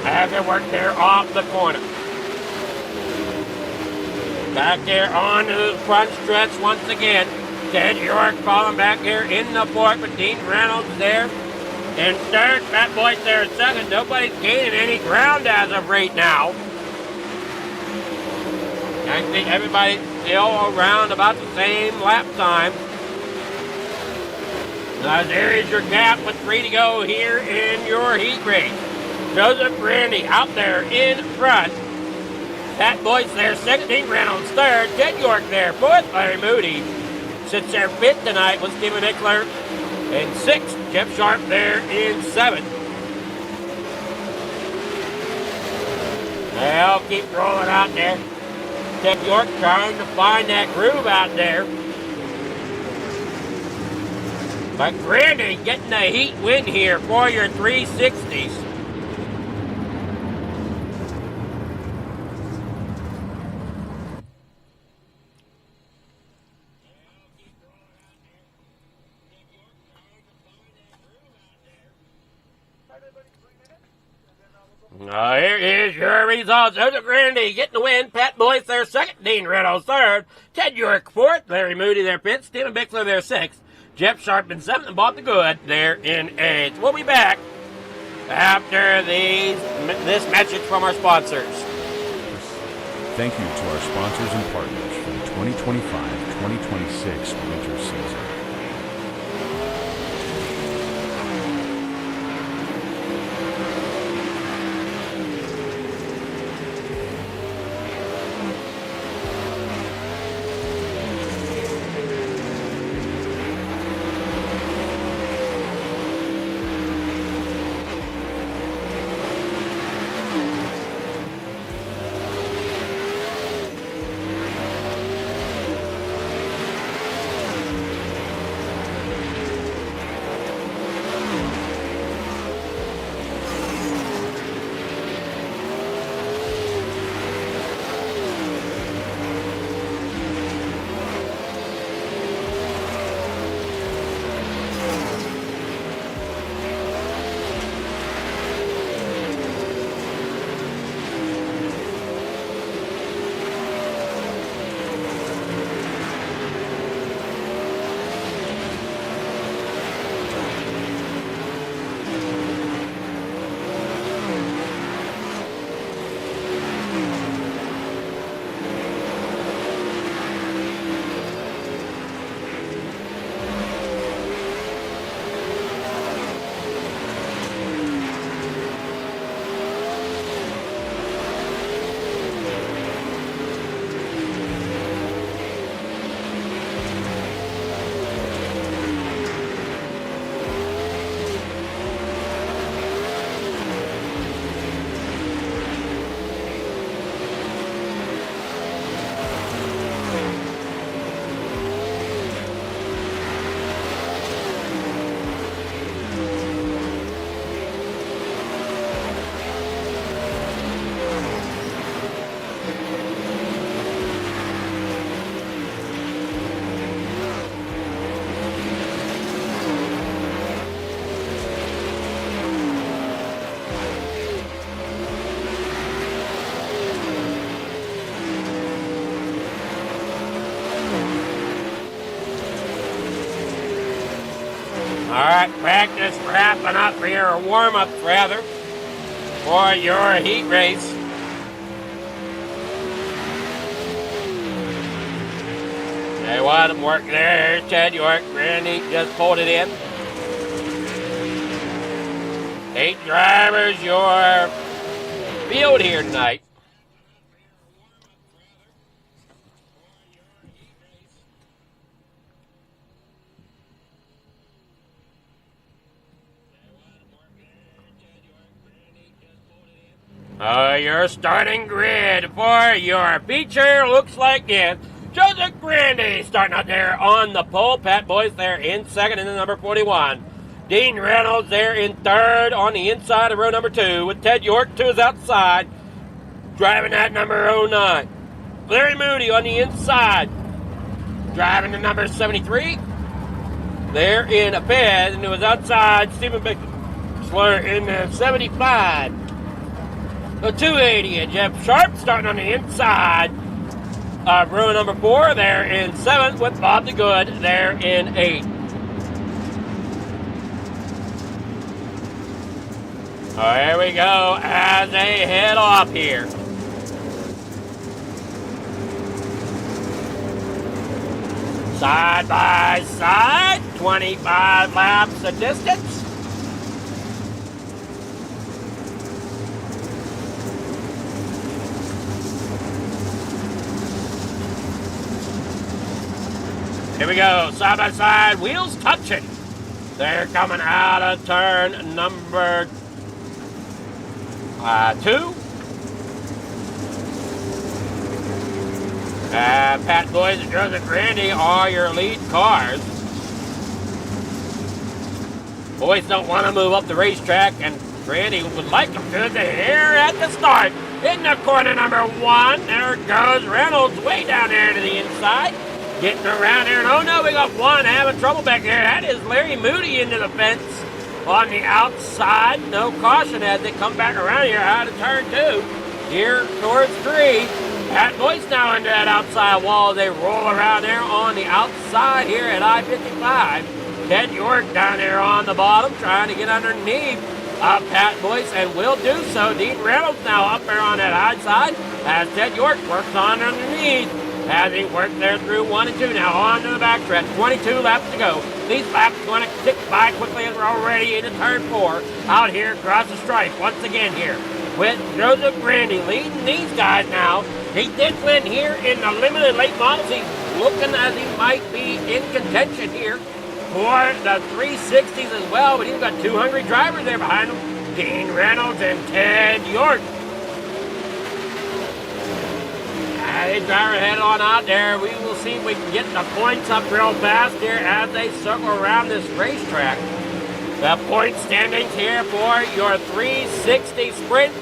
As they work there off the corner. Back there on the front stretch once again. Ted York falling back here in the 4th with Dean Reynolds there. In third, Pat Boyce there in second. Nobody's gaining any ground as of right now. I think everybody's still around about the same lap time. There is your gap with 3 to go here in your heat race. Joseph Brandy out there in front. Pat Boyce there second. Dean Reynolds third. Ted York there fourth. Larry Moody sits there fifth tonight with Stephen Ickler. In 6th, Jeff Sharp there in 7th. They'll keep rolling out there. Ted York trying to find that groove out there. But Brandy getting a heat win here for your 360s. Here is your results. Joseph Brandy getting the win. Pat Boyce there second. Dean Reynolds third. Ted York fourth. Larry Moody there fifth. Stephen Bixler there sixth. Jeff Sharp in seventh and Bob the Good there in 8th. We'll be back after this message from our sponsors. Thank you to our sponsors and partners for the 2025-2026 winter season. right, practice wrapping up for your warm-ups, rather, for your heat race. There was some work there. Here's Ted York. Randy just pulled it in. 8 drivers, your field here tonight. Your starting grid for your feature looks like this. Joseph Grandy starting out there on the pole. Pat Boyce there in second in the number 41. Dean Reynolds there in third on the inside of row number 2 with Ted York to his outside driving that number 09. Larry Moody on the inside driving the number 73. There in a bed and to his outside Stephen Bixler in the 75. The 280 and Jeff Sharp starting on the inside of row number 4 there in 7th with Bob the Good there in 8. Here we go as they head off here. Side by side, 25 laps of distance. Here we go, side by side, wheels touching. They're coming out of turn number 2. Pat Boyce and Joseph Grandy are your lead cars. Boyce don't want to move up the racetrack, and Grandy would like them to. Here at the start, in the corner number 1, there goes Reynolds way down there to the inside. Getting around here, and oh no, we got one having trouble back there. That is Larry Moody into the fence on the outside. No caution as they come back around here out of turn 2. Here towards 3. Pat Boyce now into that outside wall. They roll around there on the outside here at I-55. Ted York down there on the bottom trying to get underneath Pat Boyce and will do so. Dean Reynolds now up there on that outside as Ted York works on underneath. As he worked there through 1 and 2. Now on to the backstretch. 22 laps to go. These laps going to tick by quickly as we're already into turn 4. Out here across the stripe once again here with Joseph Grandy leading these guys now. He did win here in the limited late models. He's looking as he might be in contention here for the 360s as well. But he's got 2 hungry drivers there behind him. Dean Reynolds and Ted York. They drive head on out there. We will see if we can get the points up real fast here as they circle around this racetrack. The point standings here for your 360 sprints.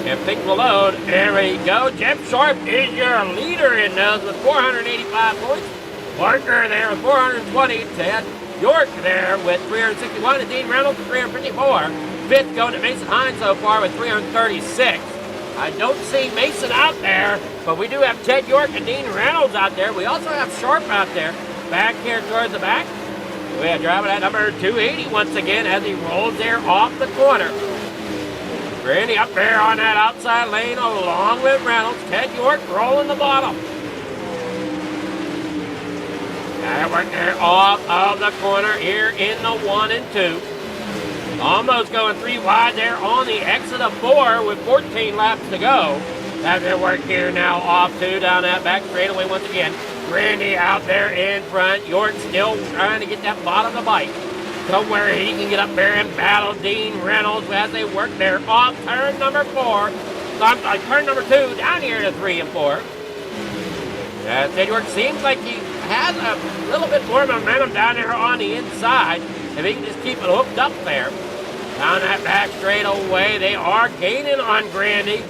If things will load, there we go. Jeff Sharp is your leader in those with 485 points. Parker there with 420. Ted York there with 361. And Dean Reynolds with 354. Fifth going to Mason Hines so far with 336. I don't see Mason out there, but we do have Ted York and Dean Reynolds out there. We also have Sharp out there. Back here towards the back. We are driving at number 280 once again as he rolls there off the corner. Grandy up there on that outside lane along with Reynolds. Ted York rolling the bottom. Now we're there off of the corner here in the 1 and 2. Almost going 3 wide there on the exit of 4 with 14 laps to go. As they work here now off 2 down that back straightaway once again. Grandy out there in front. York still trying to get that bottom of the bike to where he can get up there and battle Dean Reynolds as they work there off turn number 4. Turn number 2 down here to 3 and 4. Ted York seems like he has a little bit more momentum down there on the inside. If he can just keep it hooked up there. Down that back straightaway, they are gaining on Grandy.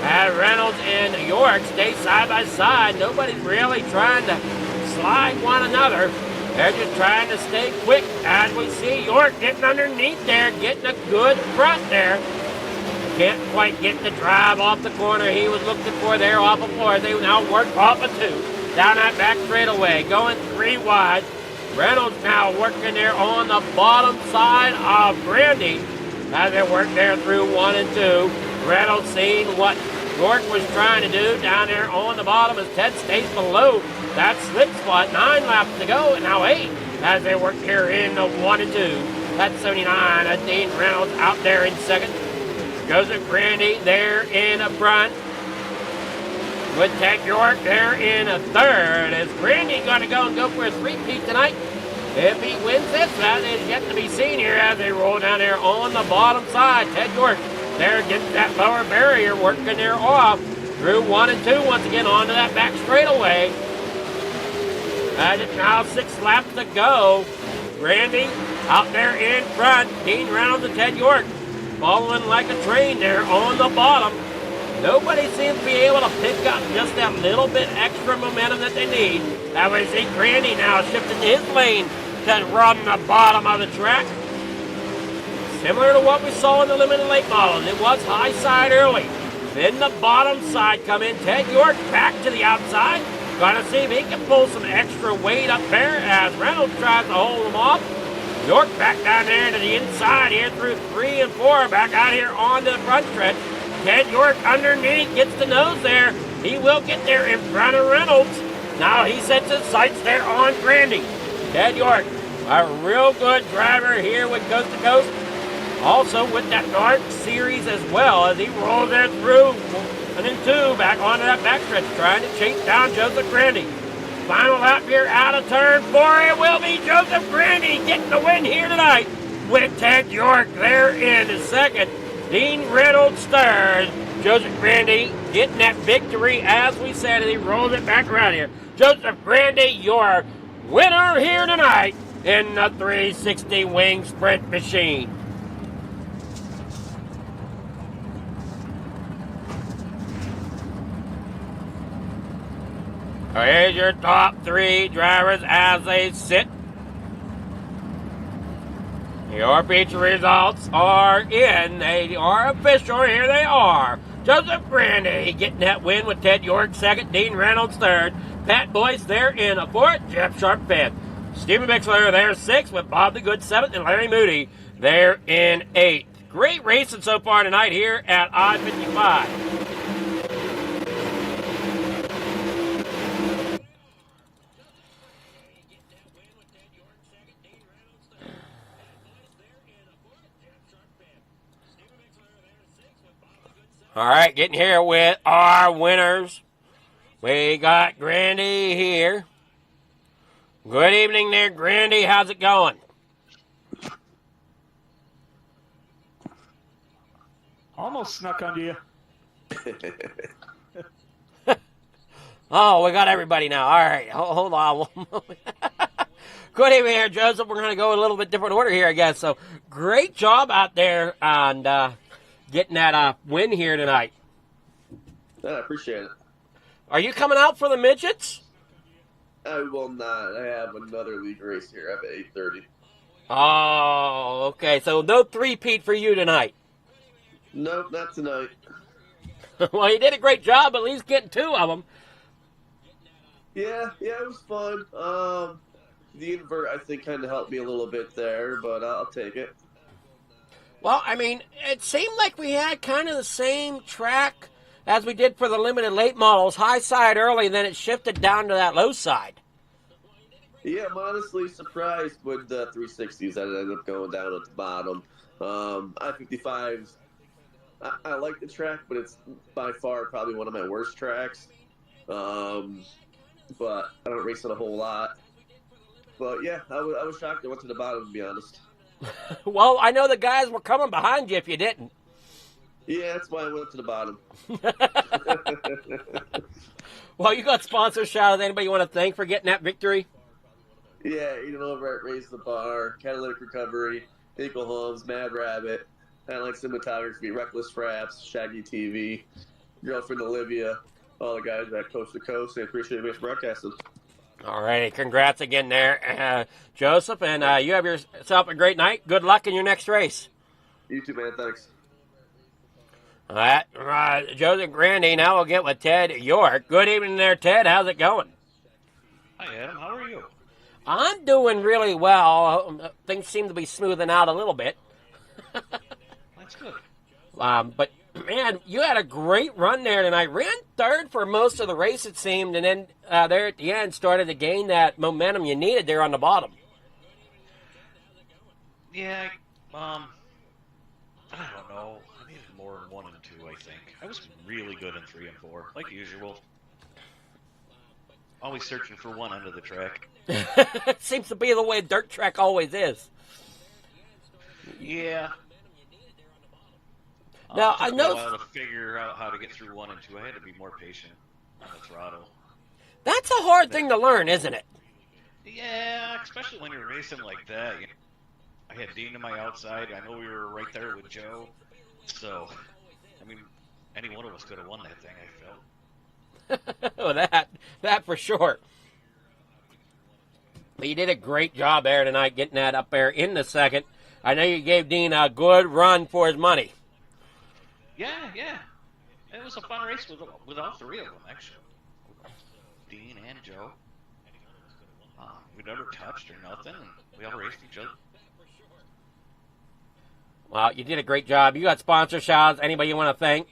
As Reynolds and York stay side by side. Nobody's really trying to slide one another. They're just trying to stay quick. As we see York getting underneath there, getting a good front there. Can't quite get the drive off the corner he was looking for there off of 4. They now work off of 2. down that back straightaway, going 3 wide. Reynolds now working there on the bottom side of Grandy as they work there through 1 and 2. Reynolds seeing what York was trying to do down there on the bottom as Ted stays below that slip spot. 9 laps to go, and now 8 as they work here in the 1 and 2. That's 79. Dean Reynolds out there in second. Joseph Grandy there in the front. With Ted York there in a third. Is Grandy going to go for a three-peat tonight? If he wins this, that is yet to be seen here as they roll down there on the bottom side. Ted York there gets that lower barrier working there off through 1 and 2 once again onto that back straightaway. And it's now 6 laps to go. Grandy out there in front. Dean Reynolds and Ted York following like a train there on the bottom. Nobody seems to be able to pick up just that little bit extra momentum that they need. That we see Grandy now shifting his lane to run the bottom of the track. Similar to what we saw in the limited late models. It was high side early. Then the bottom side come in. Ted York back to the outside. Gonna see if he can pull some extra weight up there as Reynolds tries to hold him off. York back down there to the inside here through 3 and 4. Back out here onto the front stretch. Ted York underneath gets the nose there. He will get there in front of Reynolds. Now he sets his sights there on Grandy. Ted York, a real good driver here with Coast to Coast. Also with that North Series as well as he rolls there through 1 and 2 back onto that backstretch trying to chase down Joseph Grandy. Final lap here out of turn 4. It will be Joseph Grandy getting the win here tonight with Ted York there in second. Dean Reynolds third. Joseph Grandy getting that victory as we said, and he rolls it back around here. Joseph Grandy, your winner here tonight in the 360 Wing Sprint Machine. Here's your top 3 drivers as they sit. Your feature results are in. They are official. Here they are. Joseph Grandy getting that win with Ted York second. Dean Reynolds third. Pat Boyce there in a fourth. Jeff Sharp fifth. Stephen Bixler there sixth with Bob the Good seventh. And Larry Moody there in eighth. Great racing so far tonight here at I-55. All right, getting here with our winners. We got Grandy here. Good evening there, Grandy. How's it going? Almost snuck under you. Oh, we got everybody now. All right, hold on one moment. Good evening here, Joseph. We're going to go a little bit different order here, I guess. So, great job out there on getting that win here tonight. I appreciate it. Are you coming out for the midgets? I will not. I have another league race here. I have at 8:30. Oh, okay. So no three-peat for you tonight. Nope, not tonight. Well, you did a great job at least getting 2 of them. Yeah, it was fun. The invert, I think, kind of helped me a little bit there, but I'll take it. Well, I mean, it seemed like we had kind of the same track as we did for the limited late models. High side early, then it shifted down to that low side. Yeah, I'm honestly surprised with the 360s that ended up going down at the bottom. I-55s, I like the track, but it's by far probably one of my worst tracks. But I don't race it a whole lot. But yeah, I was shocked I went to the bottom, to be honest. Well, I know the guys were coming behind you if you didn't. Yeah, that's why I went to the bottom. Well, you got sponsor shout-outs. Anybody you want to thank for getting that victory? Yeah, Eden over at Raise the Bar, Catalytic Recovery, Nickel Homes, Mad Rabbit, Highline Cinematography, Reckless Fraps, Shaggy TV, Girlfriend Olivia, all the guys at Coast to Coast. I appreciate you broadcasting. All righty, congrats again there, Joseph, and you have yourself a great night. Good luck in your next race. You too, man. Thanks. All right, Joseph Grandy. Now we'll get with Ted York. Good evening there, Ted. How's it going? Hi, Adam. How are you? I'm doing really well. Things seem to be smoothing out a little bit. That's good. But, man, you had a great run there tonight. Ran third for most of the race, it seemed, and then there at the end started to gain that momentum you needed there on the bottom. Yeah, I don't know. I needed more in 1 and 2, I think. I was really good in 3 and 4, like usual. Always searching for one end of the track. Seems to be the way dirt track always is. Yeah. Now, it I took me know... a while to figure out how to get through 1 and 2. I had to be more patient on the throttle. That's a hard thing to learn, isn't it? Yeah, especially when you're racing like that. You know, I had Dean to my outside. I know we were right there with Joe. So, I mean, any one of us could have won that thing, I felt. Oh, that for sure. But you did a great job there tonight getting that up there in the second. I know you gave Dean a good run for his money. Yeah. It was a fun race with all 3 of them, actually. Dean and Joe. We never touched or nothing, and we all raced each other. Well, you did a great job. You got sponsor shots. Anybody you want to thank?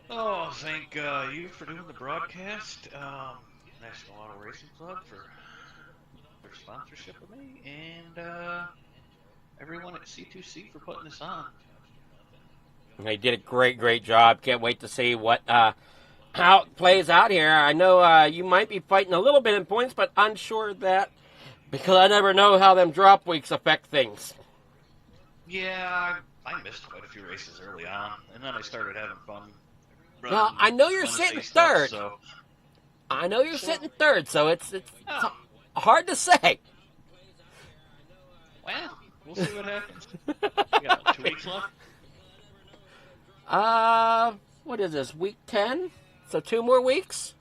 Oh, thank you for doing the broadcast. National Auto Racing Club for their sponsorship of me, and everyone at C2C for putting this on. You did a great job. Can't wait to see what how it plays out here. I know you might be fighting a little bit in points, but unsure of that because I never know how them drop weeks affect things. Yeah, I missed quite a few races early on, and then I started having fun. Well, I know you're sitting third. I know you're sitting third, so it's hard to say. Well, we'll see what happens. We got 2 weeks left. What is this, week 10? So 2 more weeks?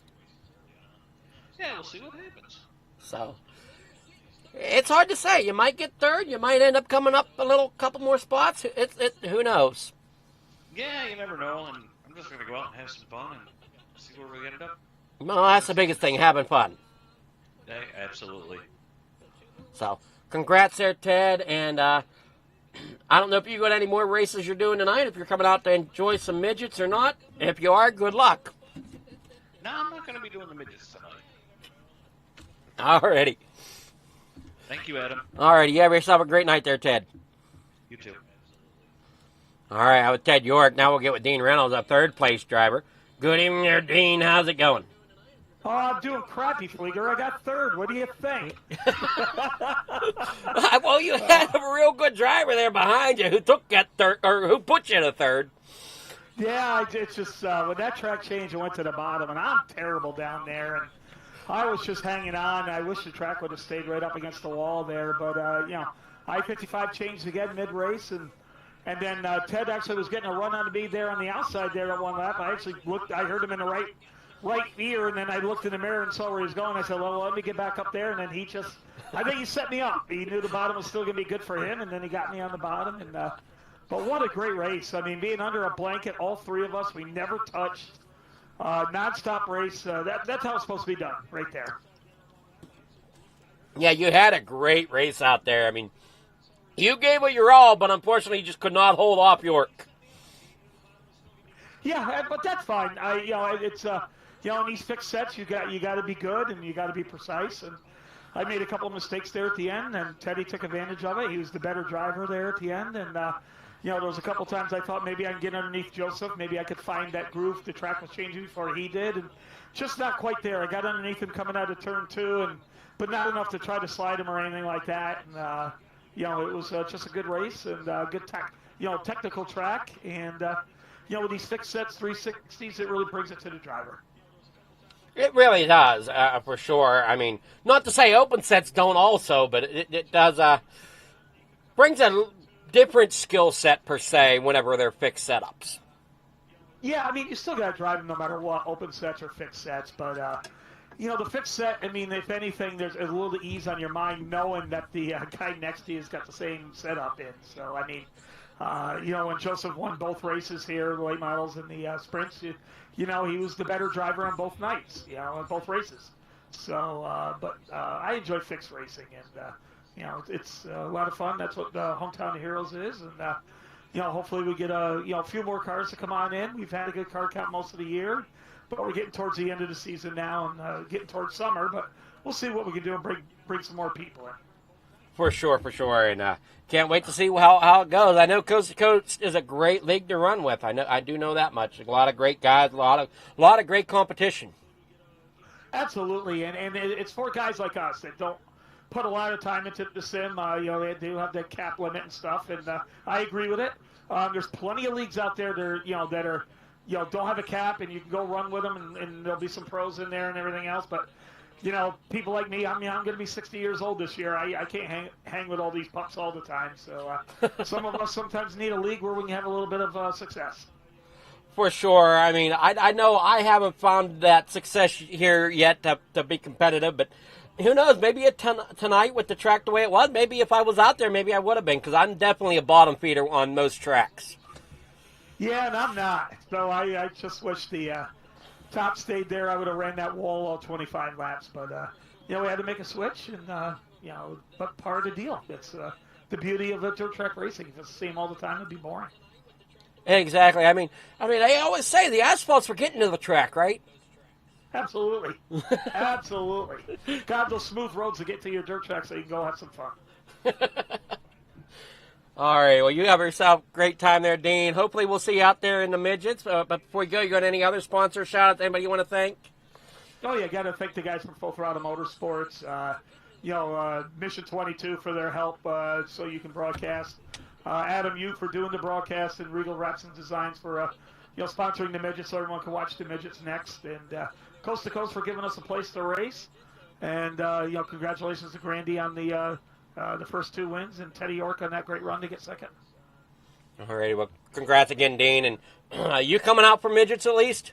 Yeah, we'll see what happens. So, it's hard to say. You might get third. You might end up coming up a couple more spots. Who knows? Yeah, you never know, and I'm just going to go out and have some fun and see where we ended up. Well, that's the biggest thing, having fun. Yeah, absolutely. So, congrats there, Ted, and I don't know if you got any more races you're doing tonight, if you're coming out to enjoy some midgets or not. If you are, good luck. No, I'm not going to be doing the midgets tonight. Alrighty. Thank you, Adam. Alrighty, you have yourself a great night there, Ted. You too. Alright, I was Ted York. Now we'll get with Dean Reynolds, a third-place driver. Good evening there, Dean. How's it going? Oh, I'm doing crappy, Flieger. I got third. What do you think? Well, you had a real good driver there behind you who took that third, or who put you to third. Yeah, it's just when that track changed, I went to the bottom, and I'm terrible down there. And I was just hanging on. I wish the track would have stayed right up against the wall there, but I-55 changed again mid-race, and then Ted actually was getting a run on me there on the outside there at one lap. I actually looked. I heard him in the right ear, and then I looked in the mirror and saw where he was going. I said, well, let me get back up there, and then I think he set me up. He knew the bottom was still going to be good for him, and then he got me on the bottom. And but what a great race. I mean, being under a blanket, all 3 of us, we never touched. Non-stop race. That's how it's supposed to be done, right there. Yeah, you had a great race out there. I mean, you gave it your all, but unfortunately, you just could not hold off York. Yeah, but that's fine. It's in these fixed sets, you got to be good and you got to be precise. And I made a couple of mistakes there at the end, and Teddy took advantage of it. He was the better driver there at the end, and there was a couple times I thought maybe I can get underneath Joseph. Maybe I could find that groove. The track was changing before he did, and just not quite there. I got underneath him coming out of turn 2, but not enough to try to slide him or anything like that. And it was just a good race and good technical track. And with these fixed sets, 360s, it really brings it to the driver. It really does, for sure. I mean, not to say open sets don't also, but it does brings a different skill set per se whenever they're fixed setups. Yeah, I mean, you still got to drive them no matter what, open sets or fixed sets. But, the fixed set, I mean, if anything, there's a little ease on your mind knowing that the guy next to you has got the same setup in. So, I mean, when Joseph won both races here, the late models and the sprints, he was the better driver on both nights, on both races. So, but I enjoy fixed racing, and it's a lot of fun. That's what Hometown Heroes is, and hopefully we get a few more cars to come on in. We've had a good car count most of the year, but we're getting towards the end of the season now and getting towards summer. But we'll see what we can do and bring some more people in. For sure, and can't wait to see how it goes. I know Coast to Coast is a great league to run with. I do know that much. A lot of great guys, a lot of great competition. Absolutely, and it's for guys like us that don't put a lot of time into the sim. They do have that cap limit and stuff, and I agree with it. There's plenty of leagues out there that don't have a cap, and you can go run with them, and there'll be some pros in there and everything else. But people like me, I'm going to be 60 years old this year. I can't hang with all these pups all the time. So some of us sometimes need a league where we can have a little bit of success. For sure. I mean, I know I haven't found that success here yet to be competitive, but who knows? Maybe tonight with the track the way it was, maybe if I was out there, maybe I would have been, because I'm definitely a bottom feeder on most tracks. Yeah, and I'm not. So I just wish the top stayed there. I would have ran that wall all 25 laps, but we had to make a switch, and but part of the deal. It's the beauty of dirt track racing. If it's the same all the time, it'd be boring. Exactly. I mean, they always say the asphalt's for getting to the track, right? Absolutely. Absolutely. God, those smooth roads to get to your dirt track so you can go have some fun. All right. Well, you have yourself a great time there, Dean. Hopefully we'll see you out there in the midgets. But before you go, you got any other sponsors, shout-outs, anybody you want to thank? Oh, yeah. Got to thank the guys from Full Throttle Motorsports. Mission 22 for their help so you can broadcast. Adam, you for doing the broadcast, and Regal Wraps and Designs for sponsoring the midgets so everyone can watch the midgets next. And Coast to Coast for giving us a place to race. And congratulations to Grandy on the first 2 wins, and Teddy York on that great run to get second. All right. Well, congrats again, Dean. And you coming out for midgets at least?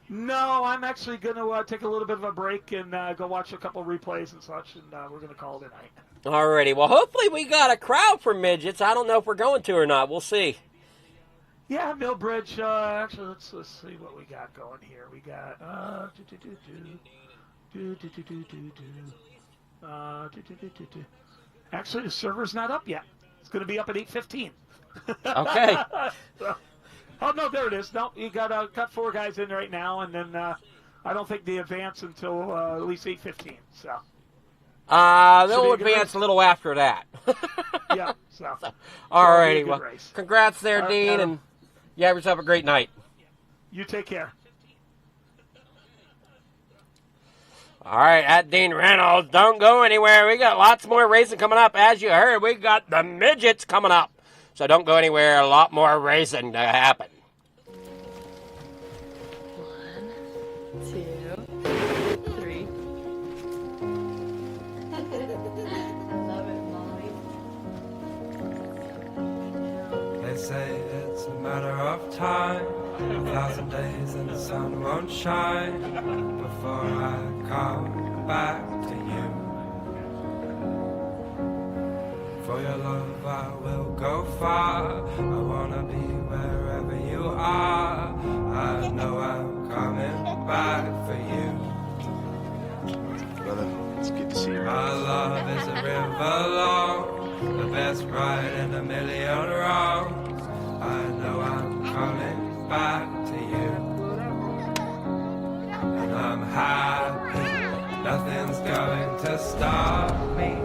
No, I'm actually going to take a little bit of a break and go watch a couple replays and such, and we're going to call it a night. Alrighty. Well, hopefully we got a crowd for midgets. I don't know if we're going to or not. We'll see. Yeah, Millbridge. Actually, let's see what we got going here. We got actually, the server's not up yet. It's going to be up at 8:15. Okay. Oh no, there it is. No, you got 4 guys in right now, and then I don't think they advance until at least 8:15. So. They'll advance a little after that. Yeah. So. All righty. Well, race. congrats there, Dean, and you have yourself a great night. You take care. All right, at Dean Reynolds, don't go anywhere. We got lots more racing coming up. As you heard, we got the midgets coming up. So don't go anywhere. A lot more racing to happen. 1, 2, 3. Love it, Molly. They say it's a matter of time. 1,000 days and the sun won't shine before I come back to you. For your love I will go far. I wanna be wherever you are. I know I'm coming back for you. Brother, it's good to see you. My love is a river long, the best ride in a million wrongs. I know I'm coming back to you. And I'm happy, nothing's going to stop me.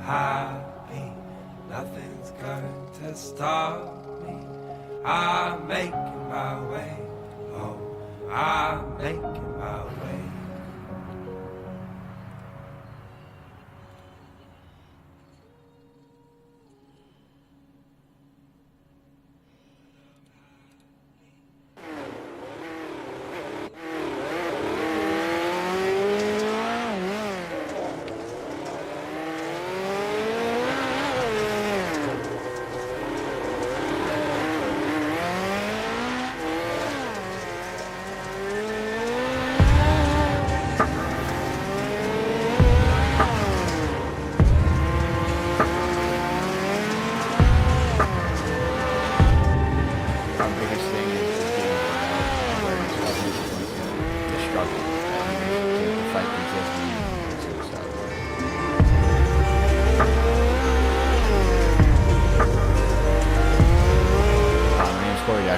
Happy, nothing's going to stop me. I'm making my way home. I'm making my way.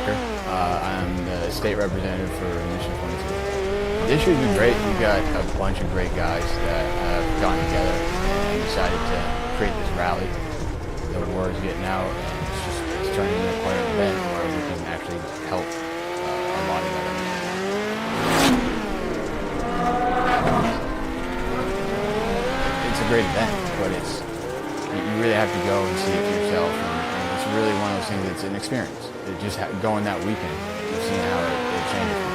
Becker. I'm the state representative for Mission 22. This year's been great. We've got a bunch of great guys that have gotten together and decided to create this rally. The word is getting out, and it's turning into quite an event where we can actually help a lot of other. It's a great event, but you really have to go and see it for yourself, and it's really one of those things that's an experience. It just going that weekend, you've seen how it changes people.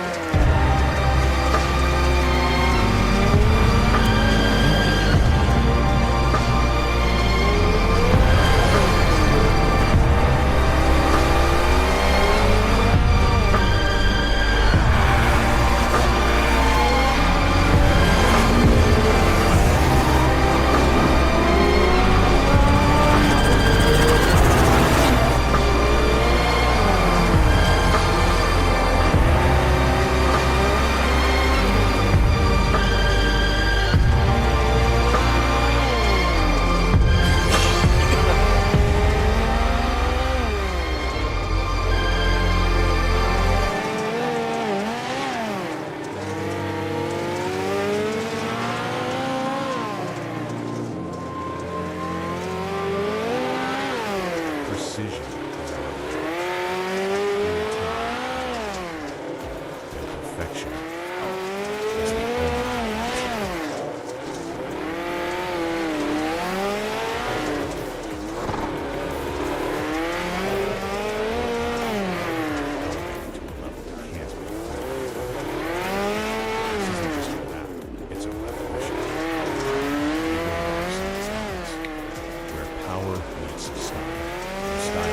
Precision is our perfection is the it's a revolution. Where power meets style. Style is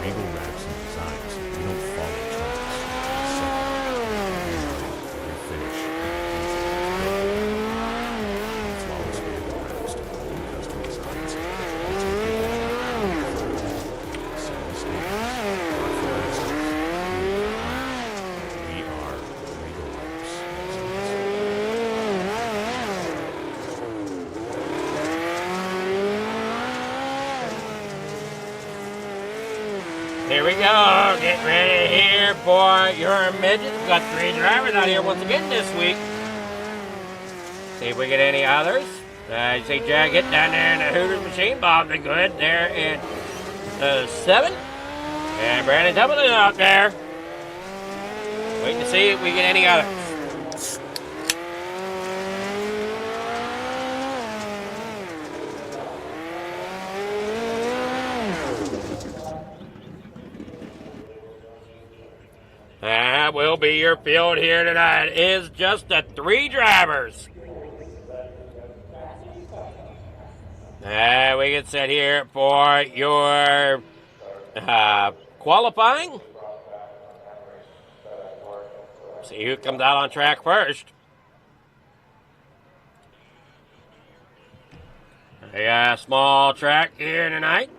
Regal wraps and designs. We don't follow trends. We finish flawless vehicle wraps to custom designs. Single statements. We are Regal wraps. Here we go. Get ready here for your midgets. We've got 3 drivers out here once again this week. See if we get any others. You see Jack get down there in the Hooters machine. Bob the Good there in 7. And Brandon Templeton out there. Waiting to see if we get any others. That will be your field here tonight. It is just the 3 drivers. And we get set here for your qualifying. See who comes out on track first. We got a small track here tonight.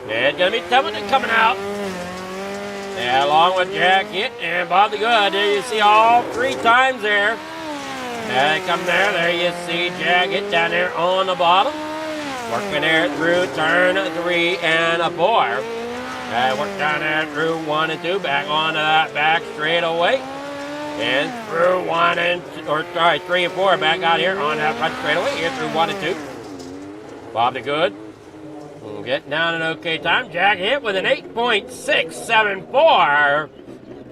It's going to be Templeton coming out. Yeah, along with Jack Hitt and Bob the Good. There you see all 3 times there. They come there. There you see Jack Hitt down there on the bottom. Working there through turn 3 and 4. Work down there through 1 and 2. Back onto that back straightaway. And through 3 and 4. Back out here on that front straightaway. Here through 1 and 2. Bob the Good. Getting down an okay time. Jack Hitt with an 8.674.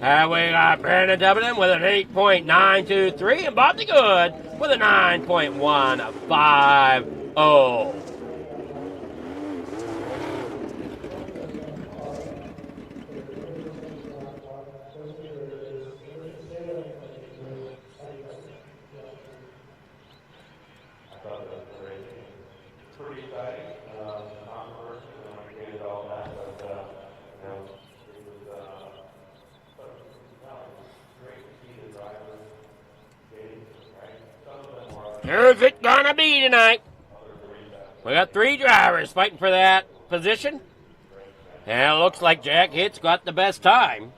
And we got Brandon Templeton with an 8.923. And Bob the Good with a 9.150. Who's it gonna be tonight? We got 3 drivers fighting for that position. And it looks like Jack Hitt's got the best time.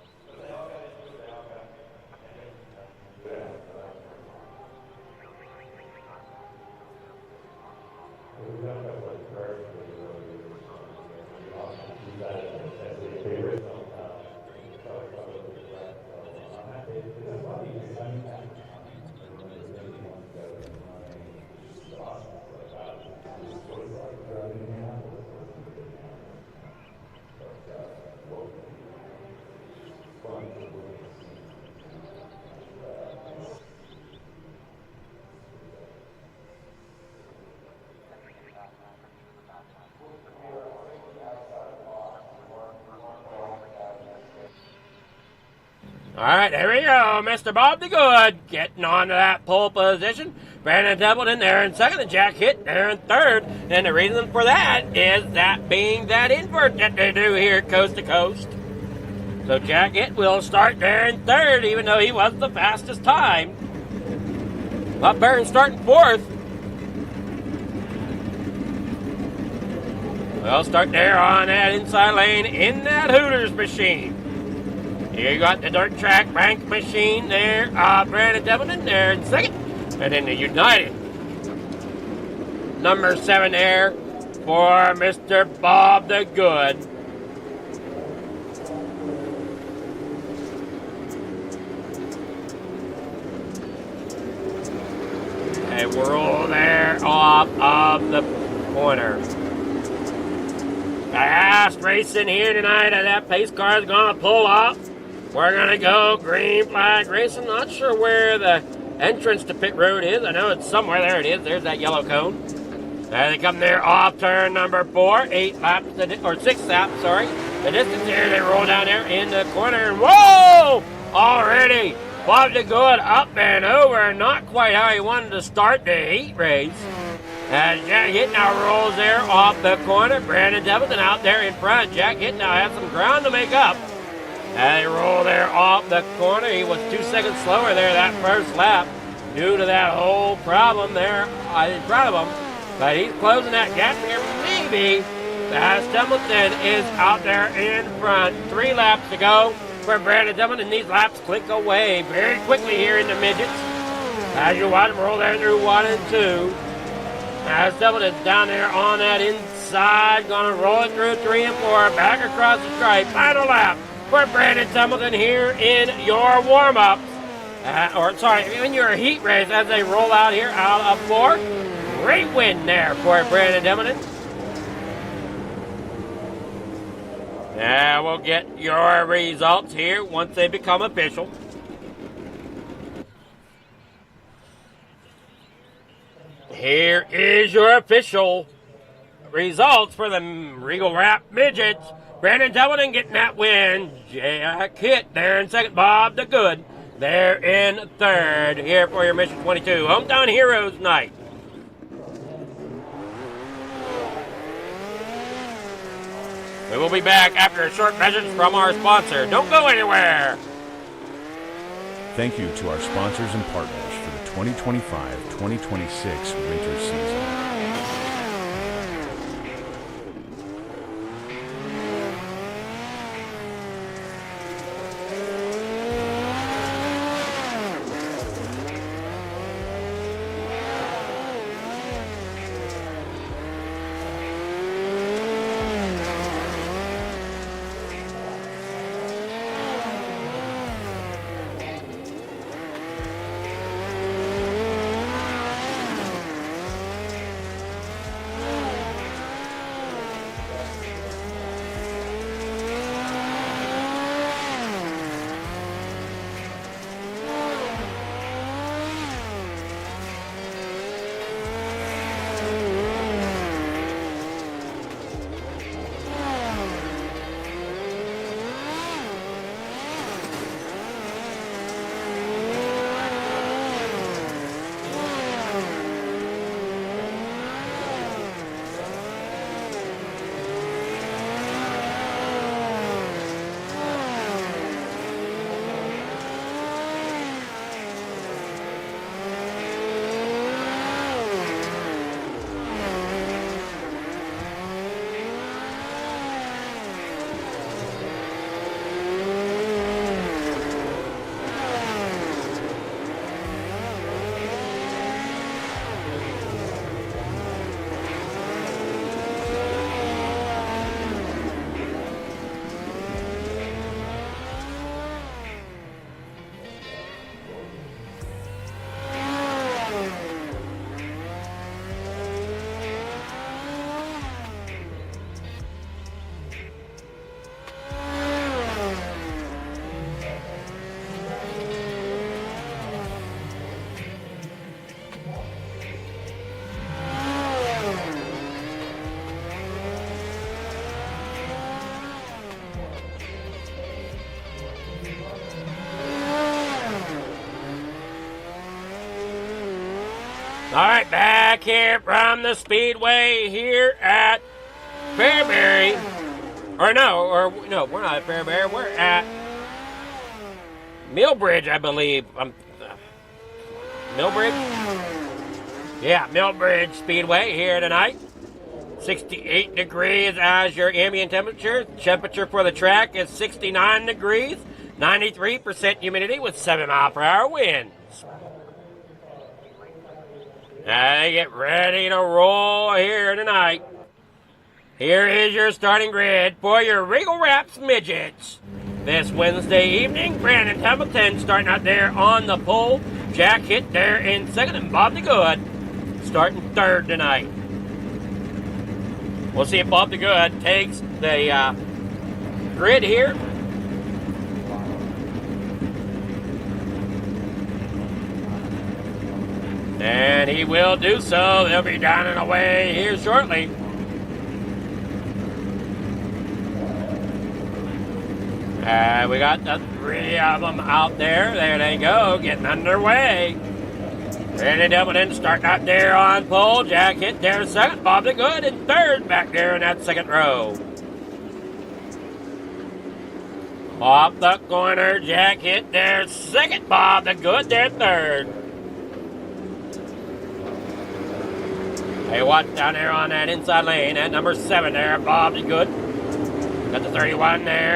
All right, there we go. Mr. Bob the Good getting onto that pole position. Brandon Templeton there in second, and Jack Hitt there in third. And the reason for that is that being that invert that they do here at Coast to Coast. So Jack Hitt will start there in third, even though he was the fastest time. Bob Barron starting fourth. We'll start there on that inside lane in that Hooters machine. Here you got the dirt track bank machine there. Brandon Templeton there in second. And then the United. Number 7 there for Mr. Bob the Good. A whirl there off of the corner. Fast racing here tonight, and that pace car is going to pull up. We're going to go green flag racing. Not sure where the entrance to pit road is. I know it's somewhere. There it is. There's that yellow cone. There they come there off turn number 4. 6 laps, sorry. The distance here, they roll down there in the corner. And whoa! Already, Bob the Good up and over. Not quite how he wanted to start the heat race. As Jack Hitt now rolls there off the corner. Brandon Templeton out there in front. Jack Hitt now has some ground to make up. And they roll there off the corner. He was 2 seconds slower there that first lap due to that whole problem there in front of him. But he's closing that gap here. Maybe as Templeton is out there in front. 3 laps to go for Brandon Templeton. These laps click away very quickly here in the midgets. As you watch him roll there through 1 and 2. As Templeton's down there on that inside. Going to roll it through 3 and 4. Back across the stripe. Final lap for Brandon Templeton here in your warm-ups. In your heat race as they roll out here out of 4. Great win there for Brandon Templeton. Now we'll get your results here once they become official. Here is your official results for the Regal Wrap Midgets. Brandon Templeton getting that win. Jack Hitt there in second. Bob the Good there in third. Here for your Mission 22 Hometown Heroes Night. We will be back after a short message from our sponsor. Don't go anywhere. Thank you to our sponsors and partners for the 2025-2026 winter season. All right, back here from the Speedway here at Fairbury. No, we're not at Fairbury. We're at Millbridge, I believe. Millbridge? Yeah, Millbridge Speedway here tonight. 68 degrees as your ambient temperature. Temperature for the track is 69 degrees. 93% humidity with 7-mile-per-hour winds. They get ready to roll here tonight. Here is your starting grid for your Regal Wraps Midgets. This Wednesday evening, Brandon Templeton starting out there on the pole. Jack Hitt there in second, and Bob the Good starting third tonight. We'll see if Bob the Good takes the grid here. And he will do so. They'll be down and away here shortly. We got the three of them out there. There they go, getting underway. Brandon Templeton starting out there on pole. Jack Hitt there second. Bob the Good in third back there in that second row. Off the corner, Jack Hitt there second. Bob the Good there third. Hey, watch down there on that inside lane. That number 7 there, Bob the Good. Got the 31 there.